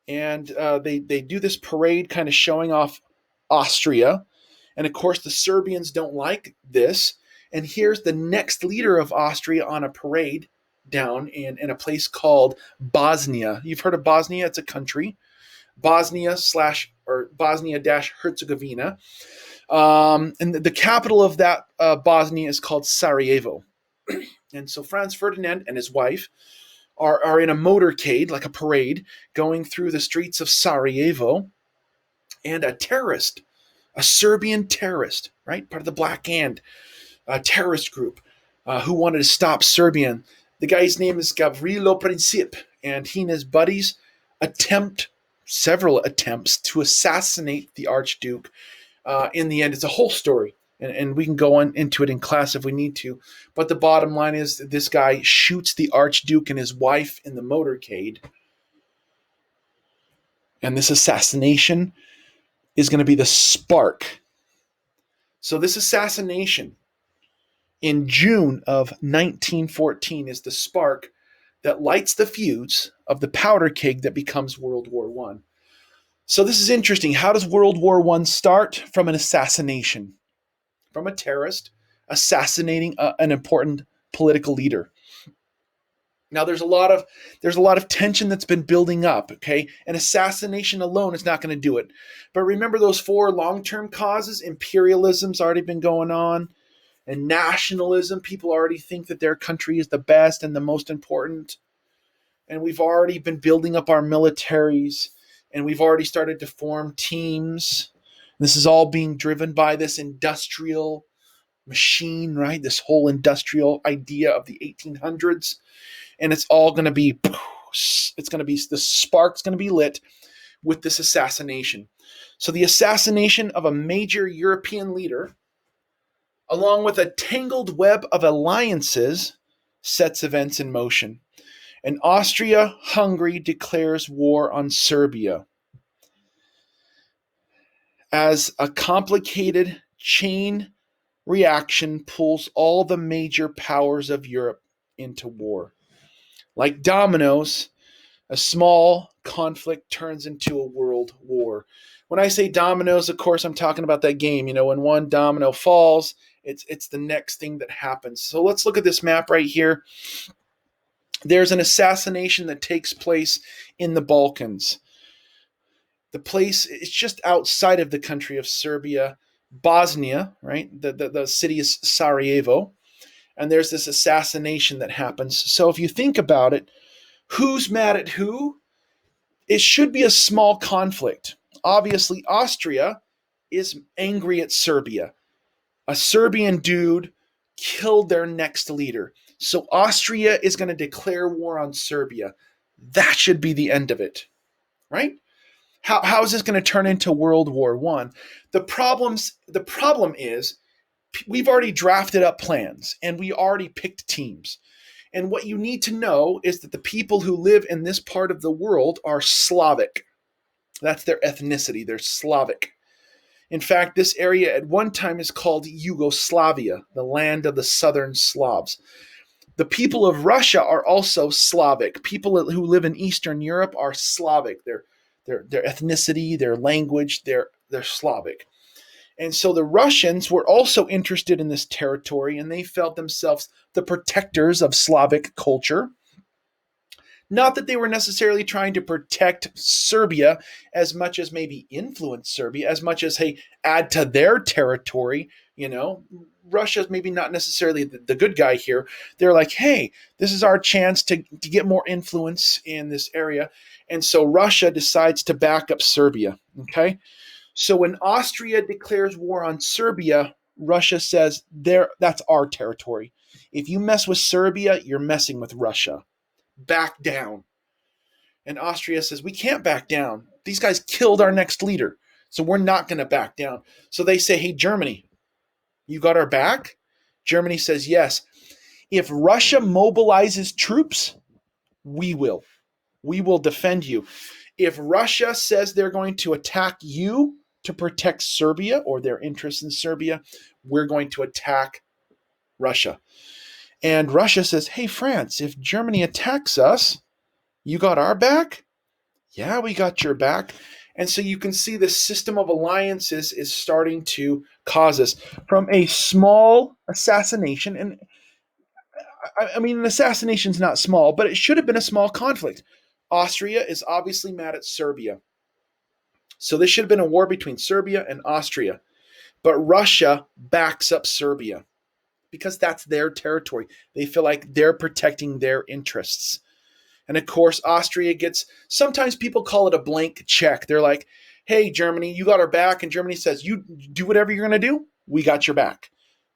and they do this parade kind of showing off Austria. And of course, the Serbians don't like this. And here's the next leader of Austria on a parade down in a place called Bosnia. You've heard of Bosnia? It's a country. Bosnia-Herzegovina. And the capital of that Bosnia is called Sarajevo. And so Franz Ferdinand and his wife are in a motorcade, like a parade, going through the streets of Sarajevo. And a terrorist, a Serbian terrorist, right, part of the Black Hand terrorist group who wanted to stop Serbia. The guy's name is Gavrilo Princip, and he and his buddies attempt several attempts to assassinate the Archduke. In the end, it's a whole story, and we can go into it in class if we need to. But the bottom line is that this guy shoots the Archduke and his wife in the motorcade. And this assassination is going to be the spark. So this assassination in June of 1914 is the spark that lights the fuse of the powder keg that becomes World War I. So this is interesting. How does World War I start? From an assassination, from a terrorist assassinating an important political leader. Now there's a lot of tension that's been building up, okay? An assassination alone is not going to do it. But remember those four long-term causes? Imperialism's already been going on, and nationalism. People already think that their country is the best and the most important. And we've already been building up our militaries, and we've already started to form teams. This is all being driven by this industrial machine, right? This whole industrial idea of the 1800s. And it's all going to be, the spark's going to be lit with this assassination. So the assassination of a major European leader, along with a tangled web of alliances, sets events in motion. And Austria-Hungary declares war on Serbia as a complicated chain reaction pulls all the major powers of Europe into war. Like dominoes, a small conflict turns into a world war. When I say dominoes, of course, I'm talking about that game. You know, when one domino falls, it's the next thing that happens. So let's look at this map right here. There's an assassination that takes place in the Balkans. The place is just outside of the country of Serbia, Bosnia, right? The city is Sarajevo. And there's this assassination that happens. So if you think about it, who's mad at who? It should be a small conflict. Obviously, Austria is angry at Serbia. A Serbian dude killed their next leader. So Austria is going to declare war on Serbia. That should be the end of it, right? How is this going to turn into World War I? The problem is we've already drafted up plans and we already picked teams. And what you need to know is that the people who live in this part of the world are Slavic. That's their ethnicity. They're Slavic. In fact, this area at one time is called Yugoslavia, the land of the southern Slavs. The people of Russia are also Slavic. People who live in Eastern Europe are Slavic. Their ethnicity, their language, they're Slavic. And so the Russians were also interested in this territory, and they felt themselves the protectors of Slavic culture. Not that they were necessarily trying to protect Serbia as much as maybe influence Serbia, as much as, hey, add to their territory. You know, Russia's maybe not necessarily the good guy here. They're like, hey, this is our chance to get more influence in this area. And so Russia decides to back up Serbia, okay? So when Austria declares war on Serbia, Russia says, that's our territory. If you mess with Serbia, you're messing with Russia. Back down. And Austria says, we can't back down. These guys killed our next leader, so we're not going to back down. So they say, hey, Germany, you got our back? Germany says, yes. If Russia mobilizes troops, we will. We will defend you. If Russia says they're going to attack you to protect Serbia or their interests in Serbia, we're going to attack Russia. And Russia says, hey, France, if Germany attacks us, you got our back? Yeah, we got your back. And so you can see the system of alliances is starting to cause us from a small assassination. And I mean, an assassination is not small, but it should have been a small conflict. Austria is obviously mad at Serbia. So this should have been a war between Serbia and Austria. But Russia backs up Serbia because that's their territory. They feel like they're protecting their interests. And of course, Austria gets, sometimes people call it a blank check. They're like, hey, Germany, you got our back. And Germany says, you do whatever you're going to do. We got your back.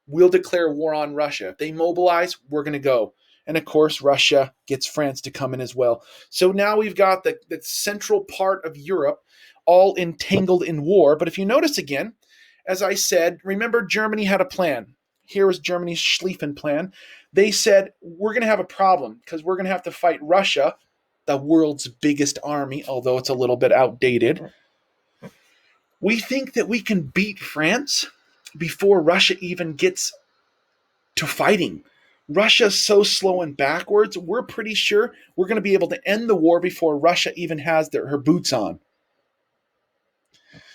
We'll declare war on Russia. If they mobilize, we're going to go. And of course, Russia gets France to come in as well. So now we've got the central part of Europe all entangled in war. But if you notice again, as I said, remember Germany had a plan. Here was Germany's Schlieffen plan. They said, we're going to have a problem because we're going to have to fight Russia, the world's biggest army, although it's a little bit outdated. We think that we can beat France before Russia even gets to fighting. Russia's so slow and backwards, we're pretty sure we're going to be able to end the war before Russia even has her boots on.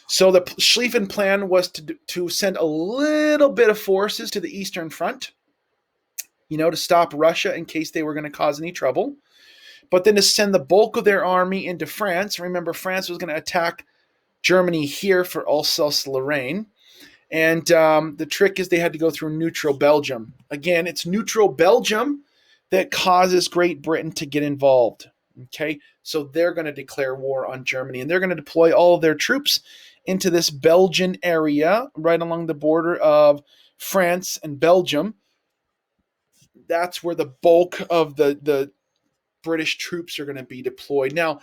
So the Schlieffen plan was to send a little bit of forces to the Eastern Front, to stop Russia in case they were going to cause any trouble. But then to send the bulk of their army into France. Remember, France was going to attack Germany here for Alsace-Lorraine. And the trick is they had to go through neutral Belgium. Again, it's neutral Belgium that causes Great Britain to get involved. Okay, so they're going to declare war on Germany, and they're going to deploy all of their troops into this Belgian area right along the border of France and Belgium. That's where the bulk of the British troops are going to be deployed. Now,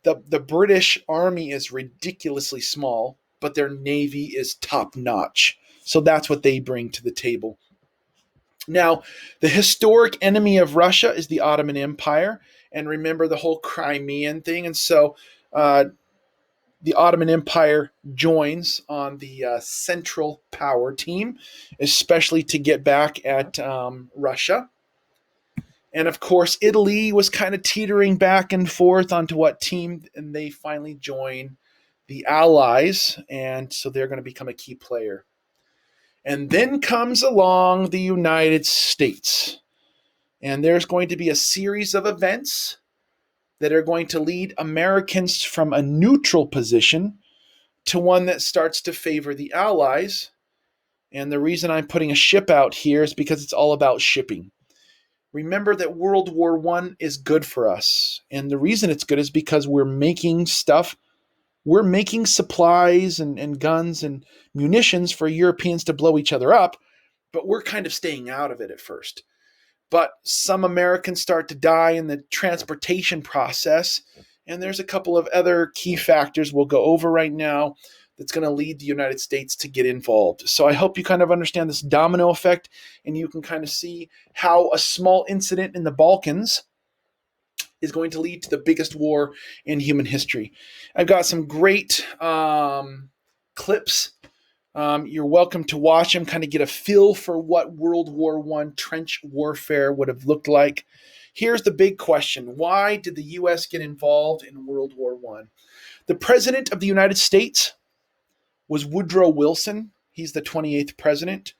the British army is ridiculously small, but their navy is top notch. So that's what they bring to the table. Now, the historic enemy of Russia is the Ottoman Empire. And remember the whole Crimean thing. And so the Ottoman Empire joins on the Central Power team, especially to get back at Russia. And of course, Italy was kind of teetering back and forth onto what team, and they finally join the Allies, and so they're going to become a key player. And then comes along the United States, and there's going to be a series of events that are going to lead Americans from a neutral position to one that starts to favor the Allies. And the reason I'm putting a ship out here is because it's all about shipping. Remember that World War I is good for us. And the reason it's good is because we're making stuff. We're making supplies and guns and munitions for Europeans to blow each other up, but we're kind of staying out of it at first. But some Americans start to die in the transportation process, and there's a couple of other key factors we'll go over right now that's going to lead the United States to get involved. So I hope you kind of understand this domino effect, and you can kind of see how a small incident in the Balkans is going to lead to the biggest war in human history. I've got some great clips. You're welcome to watch them, kind of get a feel for what World War I trench warfare would have looked like. Here's the big question. Why did the U.S. get involved in World War I? The President of the United States was Woodrow Wilson. He's the 28th president.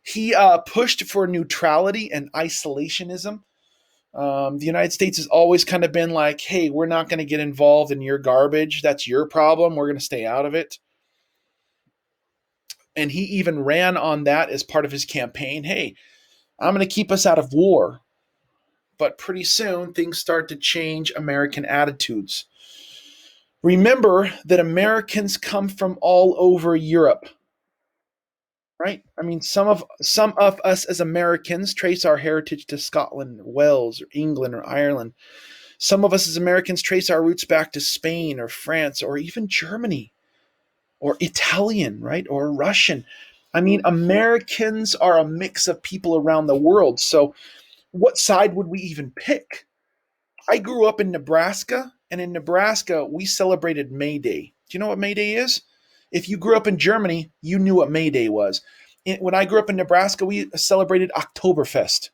He pushed for neutrality and isolationism. The United States has always kind of been like, hey, we're not going to get involved in your garbage. That's your problem. We're going to stay out of it. And he even ran on that as part of his campaign. Hey, I'm going to keep us out of war. But pretty soon, things start to change American attitudes. Remember that Americans come from all over Europe. Right? I mean, some of us as Americans trace our heritage to Scotland, or Wales, or England, or Ireland. Some of us as Americans trace our roots back to Spain, or France, or even Germany, or Italian, right? Or Russian. I mean, Americans are a mix of people around the world. So what side would we even pick? I grew up in Nebraska, and in Nebraska, we celebrated May Day. Do you know what May Day is? If you grew up in Germany, you knew what May Day was. When I grew up in Nebraska, we celebrated Oktoberfest.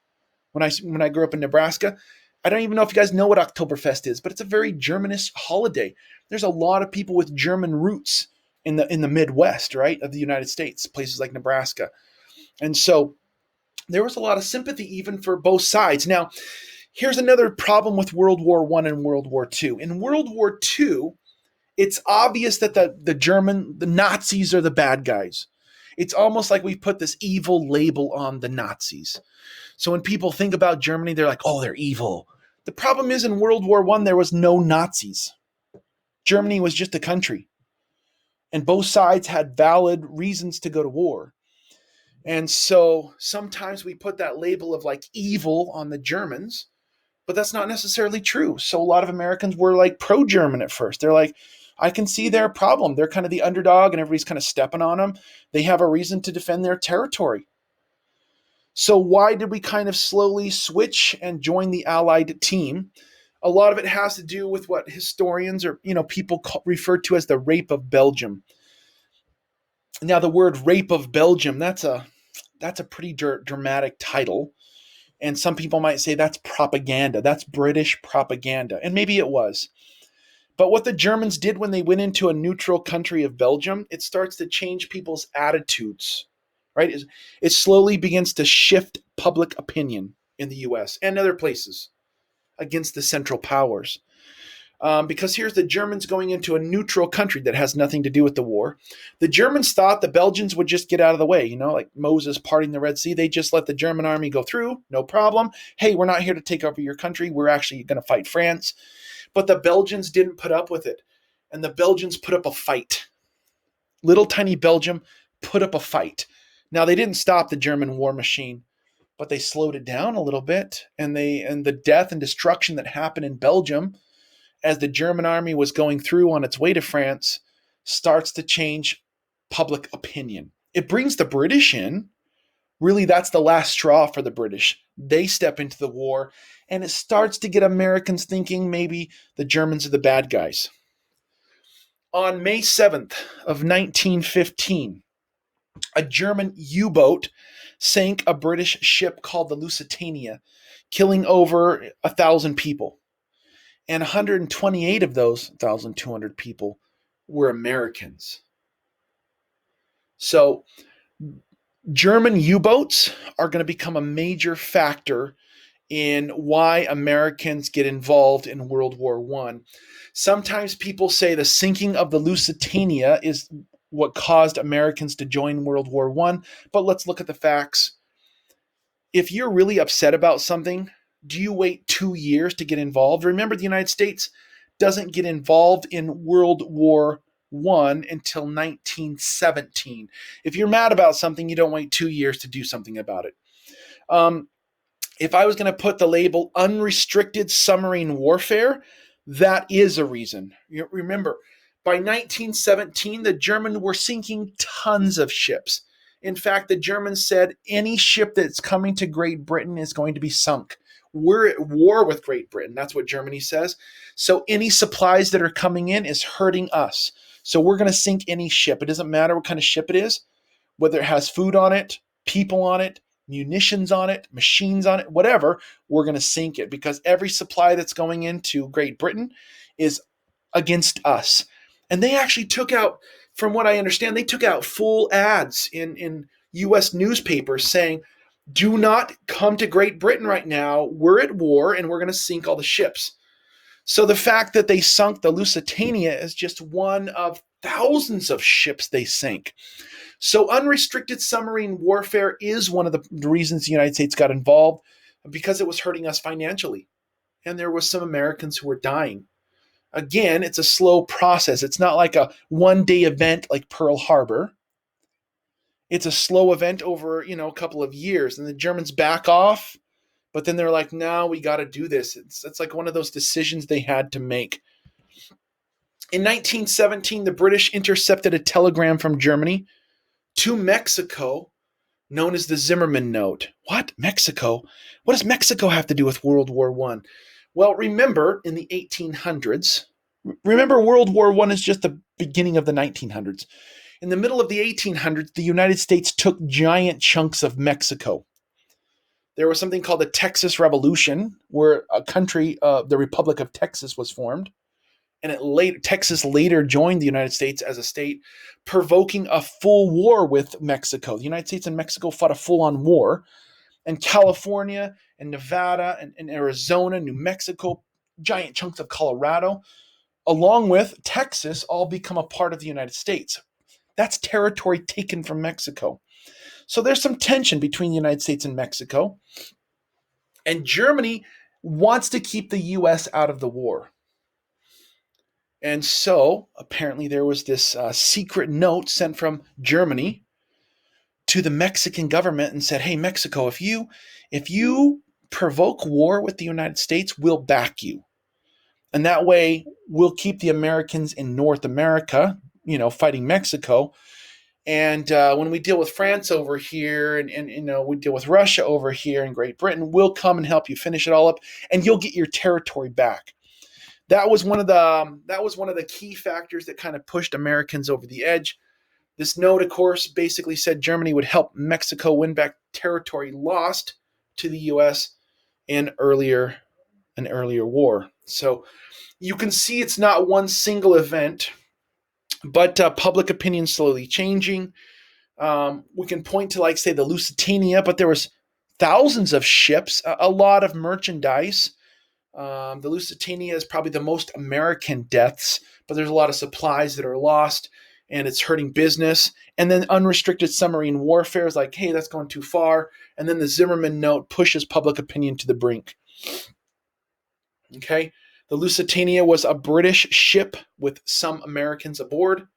when I grew up in Nebraska. I don't even know if you guys know what Oktoberfest is, but it's a very Germanist holiday. There's a lot of people with German roots in the Midwest, right, of the United States, places like Nebraska. And so there was a lot of sympathy even for both sides. Now, here's another problem with World War I and World War II. In World War II, it's obvious that the Nazis are the bad guys. It's almost like we put this evil label on the Nazis. So when people think about Germany, they're like, oh, they're evil. The problem is in World War I, there was no Nazis. Germany was just a country. And both sides had valid reasons to go to war. And so sometimes we put that label of like evil on the Germans, but that's not necessarily true. So a lot of Americans were like pro-German at first. They're like, I can see their problem. They're kind of the underdog and everybody's kind of stepping on them. They have a reason to defend their territory. So why did we kind of slowly switch and join the Allied team? A lot of it has to do with what historians or people refer to as the Rape of Belgium. Now, the word Rape of Belgium, that's a pretty dramatic title. And some people might say that's propaganda. That's British propaganda. And maybe it was. But what the Germans did when they went into a neutral country of Belgium, it starts to change people's attitudes, right? It slowly begins to shift public opinion in the US and other places against the Central Powers. Because here's the Germans going into a neutral country that has nothing to do with the war. The Germans thought the Belgians would just get out of the way, like Moses parting the Red Sea. They just let the German army go through, no problem. Hey, we're not here to take over your country. We're actually going to fight France. But the Belgians didn't put up with it. And the Belgians put up a fight. Little tiny Belgium put up a fight. Now, they didn't stop the German war machine, but they slowed it down a little bit. And the death and destruction that happened in Belgium as the German army was going through on its way to France starts to change public opinion. It brings the British in. Really, that's the last straw for the British. They step into the war, and it starts to get Americans thinking maybe the Germans are the bad guys. On May 7th of 1915, a German U-boat sank a British ship called the Lusitania, killing over 1,000 people. And 128 of those 1,200 people were Americans. So German U-boats are going to become a major factor in why Americans get involved in World War I. Sometimes people say the sinking of the Lusitania is what caused Americans to join World War I, but let's look at the facts. If you're really upset about something, do you wait 2 years to get involved? Remember, the United States doesn't get involved in World War I until 1917. If you're mad about something, you don't wait 2 years to do something about it. If I was going to put the label unrestricted submarine warfare, that is a reason. Remember, by 1917, the Germans were sinking tons of ships. In fact, the Germans said any ship that's coming to Great Britain is going to be sunk. We're at war with Great Britain. That's what Germany says. So any supplies that are coming in is hurting us. So we're going to sink any ship. It doesn't matter what kind of ship it is, whether it has food on it, people on it, munitions on it, machines on it, whatever, we're going to sink it because every supply that's going into Great Britain is against us. And they actually took out, from what I understand, they took out full ads in U.S. newspapers saying, do not come to Great Britain right now. We're at war and we're going to sink all the ships. So the fact that they sunk the Lusitania is just one of thousands of ships they sank. So unrestricted submarine warfare is one of the reasons the United States got involved, because it was hurting us financially. And there were some Americans who were dying. Again, it's a slow process. It's not like a one-day event like Pearl Harbor. It's a slow event over, a couple of years. And the Germans back off, but then they're like, no, we got to do this. It's like one of those decisions they had to make. In 1917, the British intercepted a telegram from Germany to Mexico known as the Zimmerman Note. What? Mexico? What does Mexico have to do with World War I? Well, remember in the 1800s, World War I is just the beginning of the 1900s. In the middle of the 1800s, the United States took giant chunks of Mexico. There was something called the Texas Revolution, where a country, the Republic of Texas, was formed, and Texas later joined the United States as a state, provoking a full war with Mexico. The United States and Mexico fought a full-on war, and California and Nevada and Arizona, New Mexico, giant chunks of Colorado, along with Texas, all become a part of the United States. That's territory taken from Mexico. So there's some tension between the United States and Mexico. And Germany wants to keep the U.S. out of the war. And so apparently there was this secret note sent from Germany to the Mexican government and said, hey, Mexico, if you provoke war with the United States, we'll back you. And that way we'll keep the Americans in North America, fighting Mexico. And when we deal with France over here and we deal with Russia over here and Great Britain, we'll come and help you finish it all up, and you'll get your territory back. That was one of the key factors that kind of pushed Americans over the edge. This note, of course, basically said Germany would help Mexico win back territory lost to the U.S. in an earlier war. So you can see it's not one single event, but public opinion slowly changing. We can point to, say, the Lusitania, but there was thousands of ships, a lot of merchandise. The Lusitania is probably the most American deaths, but there's a lot of supplies that are lost, and it's hurting business. And then unrestricted submarine warfare is like, hey, that's going too far. And then the Zimmerman note pushes public opinion to the brink. Okay, the Lusitania was a British ship with some Americans aboard.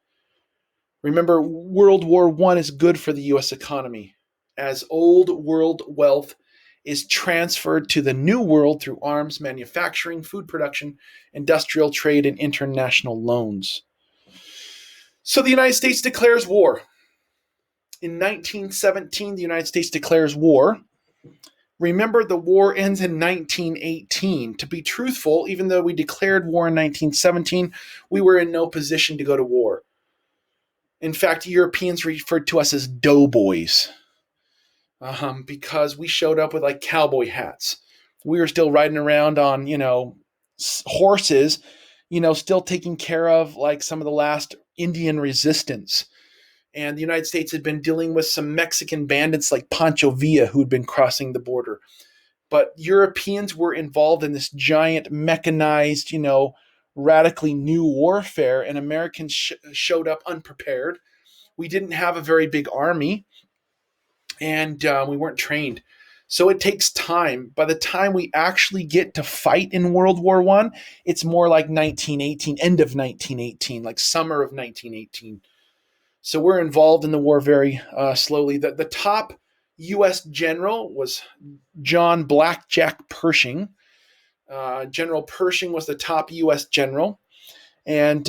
Remember, World War I is good for the U.S. economy, as old world wealth is transferred to the new world through arms manufacturing, food production, industrial trade, and international loans. So the United States declares war. In 1917, the United States declares war. Remember, the war ends in 1918. To be truthful, even though we declared war in 1917, we were in no position to go to war. In fact, Europeans referred to us as doughboys. Because we showed up with cowboy hats. We were still riding around on, horses, still taking care of some of the last Indian resistance. And the United States had been dealing with some Mexican bandits like Pancho Villa who had been crossing the border. But Europeans were involved in this giant mechanized, radically new warfare, and Americans showed up unprepared. We didn't have a very big army. And we weren't trained. So it takes time. By the time we actually get to fight in World War I, it's more like 1918, end of 1918, like summer of 1918. So we're involved in the war very slowly. The top U.S. general was John Blackjack Pershing. General Pershing was the top U.S. general. And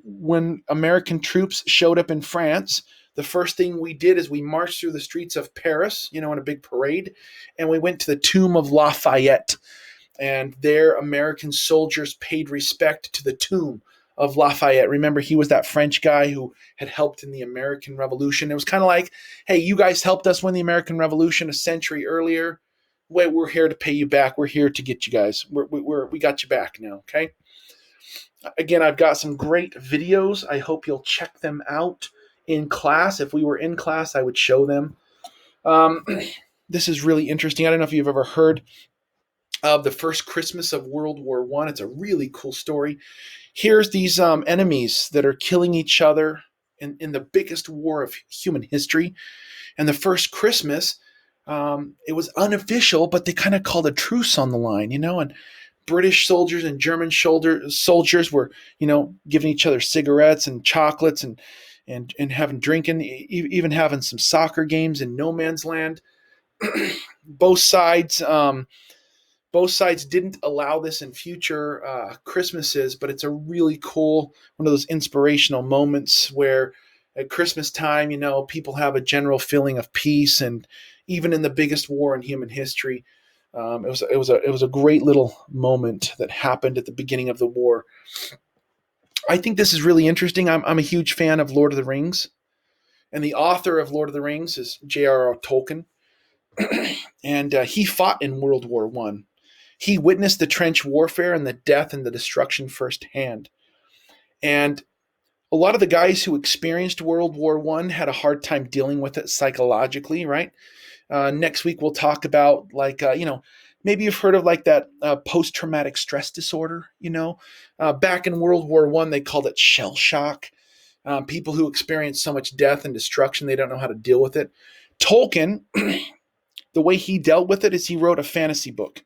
when American troops showed up in France, the first thing we did is we marched through the streets of Paris, in a big parade, and we went to the tomb of Lafayette. And there, American soldiers paid respect to the tomb of Lafayette. Remember, he was that French guy who had helped in the American Revolution. It was kind of like, hey, you guys helped us win the American Revolution a century earlier. Wait, we're here to pay you back. We're here to get you guys. We got you back now, okay? Again, I've got some great videos. I hope you'll check them out in class. If we were in class, I would show them. This is really interesting. I don't know if you've ever heard of the first Christmas of World War I. It's a really cool story. Here's these enemies that are killing each other in the biggest war of human history. And the first Christmas, it was unofficial, but they kind of called a truce on the line, and British soldiers and German soldiers were, giving each other cigarettes and chocolates and having drinking, even having some soccer games in no man's land. Both sides didn't allow this in future Christmases, but it's a really cool, one of those inspirational moments where at Christmas time, people have a general feeling of peace, and even in the biggest war in human history, it was a great little moment that happened at the beginning of the war. I think this is really interesting. I'm a huge fan of Lord of the Rings, and the author of Lord of the Rings is J.R.R. Tolkien. And he fought in World War One. He witnessed the trench warfare and the death and the destruction firsthand. And a lot of the guys who experienced World War One had a hard time dealing with it psychologically, right? Next week we'll talk about maybe you've heard of like that post-traumatic stress disorder. Back in World War One they called it shell shock. People who experience so much death and destruction they don't know how to deal with it. Tolkien, the way he dealt with it is he wrote a fantasy book,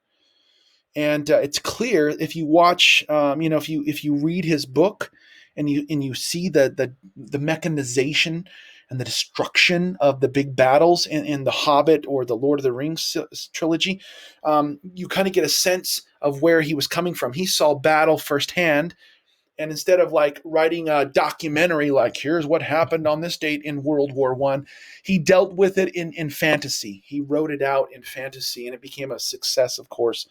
and it's clear if you watch, if you read his book, and you see the mechanization and the destruction of the big battles in the Hobbit or the Lord of the Rings trilogy, you kind of get a sense of where he was coming from. He saw battle firsthand, and instead of like writing a documentary like here's what happened on this date in World War One, he dealt with it in fantasy. He wrote it out in fantasy, and it became a success, of course.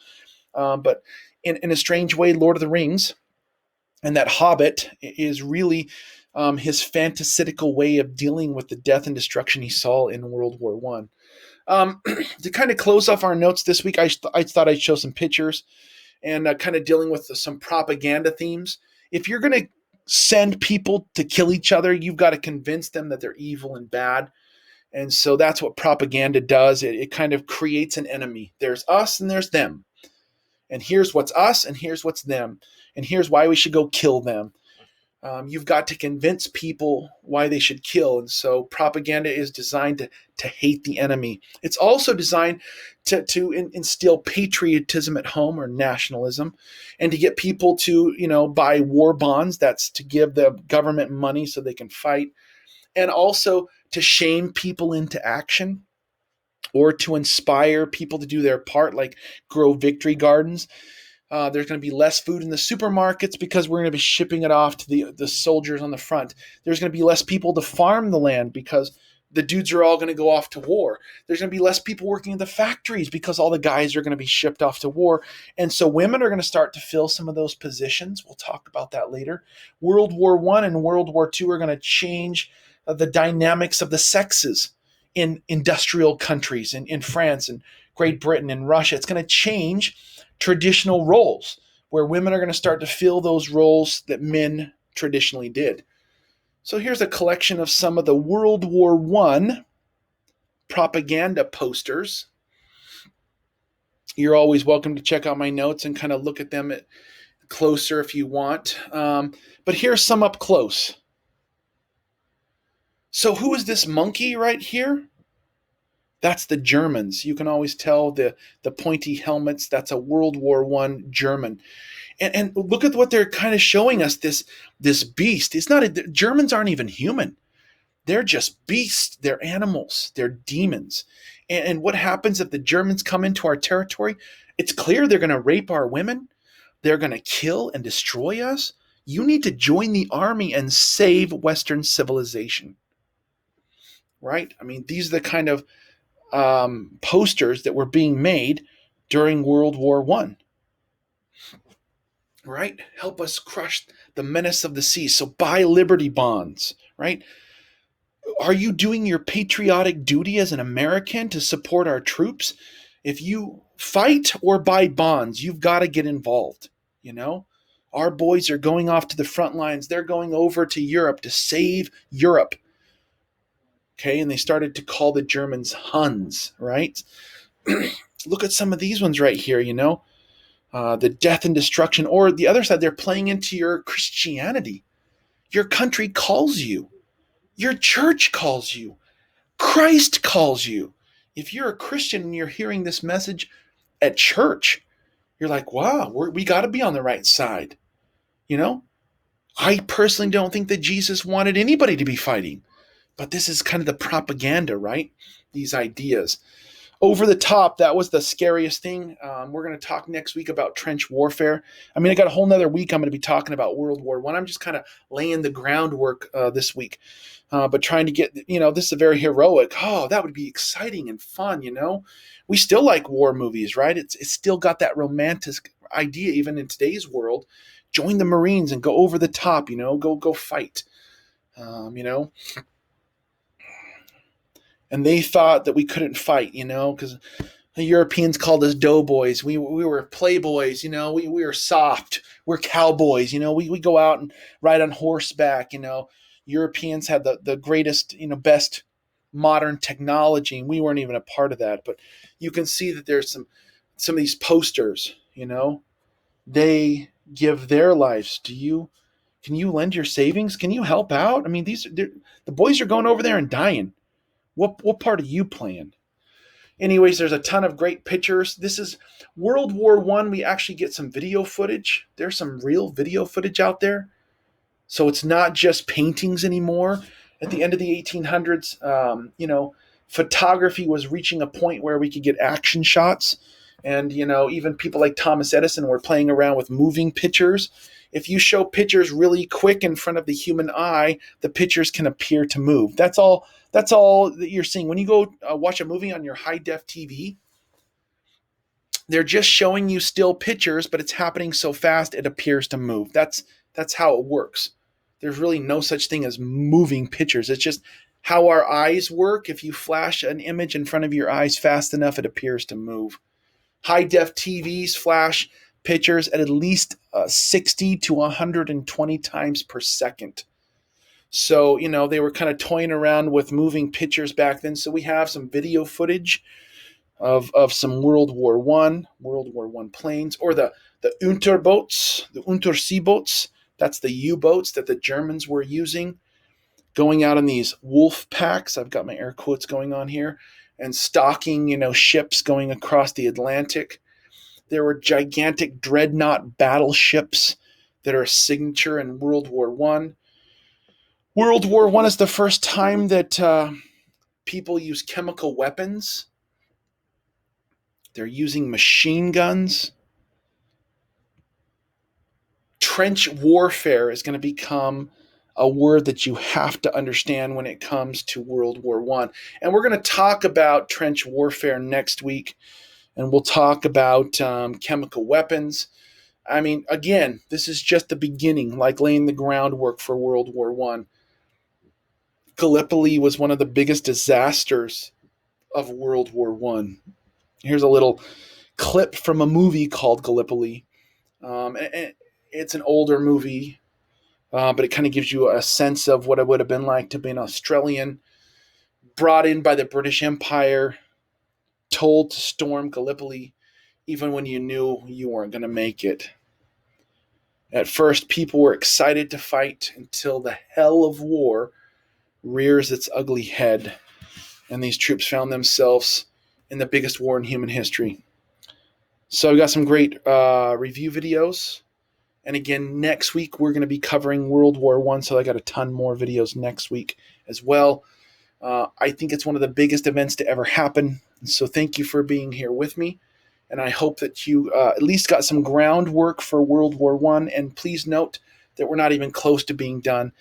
But in a strange way, Lord of the Rings and that Hobbit is really his fantasistical way of dealing with the death and destruction he saw in World War One. To kind of close off our notes this week, I thought I'd show some pictures and kind of dealing with some propaganda themes. If you're going to send people to kill each other, you've got to convince them that they're evil and bad. And so that's what propaganda does. It kind of creates an enemy. There's us and there's them. And here's what's us and here's what's them. And here's why we should go kill them. You've got to convince people why they should kill. And so propaganda is designed to hate the enemy. It's also designed to instill patriotism at home or nationalism, and to get people to, buy war bonds. That's to give the government money so they can fight, and also to shame people into action, or to inspire people to do their part, like grow victory gardens. There's going to be less food in the supermarkets because we're going to be shipping it off to the soldiers on the front. There's going to be less people to farm the land because the dudes are all going to go off to war. There's going to be less people working in the factories because all the guys are going to be shipped off to war. And so women are going to start to fill some of those positions. We'll talk about that later. World War I and World War II are going to change the dynamics of the sexes in industrial countries, in France and Great Britain and Russia. It's going to change traditional roles where women are going to start to fill those roles that men traditionally did. So here's a collection of some of the World War I propaganda posters. You're always welcome to check out my notes and kind of look at them closer if you want. But here's some up close. So who is this monkey right here? That's the Germans. You can always tell the pointy helmets. That's a World War I German. And look at what they're kind of showing us, this beast. Germans aren't even human. They're just beasts. They're animals. They're demons. And what happens if the Germans come into our territory? It's clear they're going to rape our women. They're going to kill and destroy us. You need to join the army and save Western civilization. Right? I mean, these are the kind of posters that were being made during World War I. Right? Help us crush the menace of the sea. So buy Liberty bonds, right? Are you doing your patriotic duty as an American to support our troops? If you fight or buy bonds, you've got to get involved. Our boys are going off to the front lines. They're going over to Europe to save Europe. Okay, and they started to call the Germans Huns, right? Look at some of these ones right here, the death and destruction. Or the other side, they're playing into your Christianity. Your country calls you. Your church calls you. Christ calls you. If you're a Christian and you're hearing this message at church, you're like, wow, we got to be on the right side. I personally don't think that Jesus wanted anybody to be fighting. But this is kind of the propaganda, right? These ideas. Over the top, that was the scariest thing. We're going to talk next week about trench warfare. I mean, I got a whole nother week I'm going to be talking about World War I. I'm just kind of laying the groundwork this week. But trying to get, this is a very heroic. Oh, that would be exciting and fun, We still like war movies, right? It's still got that romantic idea, even in today's world. Join the Marines and go over the top, go fight, and they thought that we couldn't fight, because the Europeans called us doughboys. We were playboys, we were soft. We're cowboys, we go out and ride on horseback, Europeans had the greatest, best modern technology, and we weren't even a part of that. But you can see that there's some of these posters, they give their lives. Can you lend your savings? Can you help out? I mean, the boys are going over there and dying. What part are you playing? Anyways, there's a ton of great pictures. This is World War One. We actually get some video footage. There's some real video footage out there. So it's not just paintings anymore. At the end of the 1800s, photography was reaching a point where we could get action shots. And, even people like Thomas Edison were playing around with moving pictures. If you show pictures really quick in front of the human eye, the pictures can appear to move. That's all that you're seeing. When you go watch a movie on your high-def TV, they're just showing you still pictures, but it's happening so fast it appears to move. That's how it works. There's really no such thing as moving pictures. It's just how our eyes work. If you flash an image in front of your eyes fast enough, it appears to move. High-def TVs flash pictures at least 60 to 120 times per second. So, they were kind of toying around with moving pictures back then. So we have some video footage of some World War I planes, or the Unterboats, the Unterseeboats. That's the U-boats that the Germans were using, going out in these wolf packs. I've got my air quotes going on here, and stalking, ships going across the Atlantic. There were gigantic dreadnought battleships that are a signature in World War I. World War I is the first time that people use chemical weapons. They're using machine guns. Trench warfare is going to become a word that you have to understand when it comes to World War I. And we're going to talk about trench warfare next week, and we'll talk about chemical weapons. I mean, again, this is just the beginning, like laying the groundwork for World War I. Gallipoli was one of the biggest disasters of World War I. Here's a little clip from a movie called Gallipoli. It's an older movie, but it kind of gives you a sense of what it would have been like to be an Australian brought in by the British Empire, told to storm Gallipoli, even when you knew you weren't going to make it. At first, people were excited to fight until the hell of war rears its ugly head, and these troops found themselves in the biggest war in human history. So I've got some great review videos. And again, next week we're going to be covering World War I, so I got a ton more videos next week as well. I think it's one of the biggest events to ever happen. So thank you for being here with me. And I hope that you at least got some groundwork for World War I. And please note that we're not even close to being done.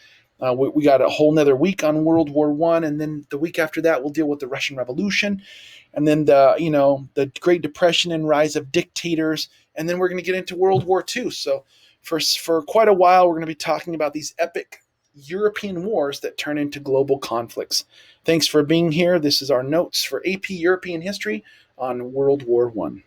We got a whole nother week on World War I, and then the week after that we'll deal with the Russian Revolution, and then the Great Depression and rise of dictators, and then we're going to get into World War II. So for quite a while we're going to be talking about these epic European wars that turn into global conflicts. Thanks for being here. This is our notes for AP European History on World War I.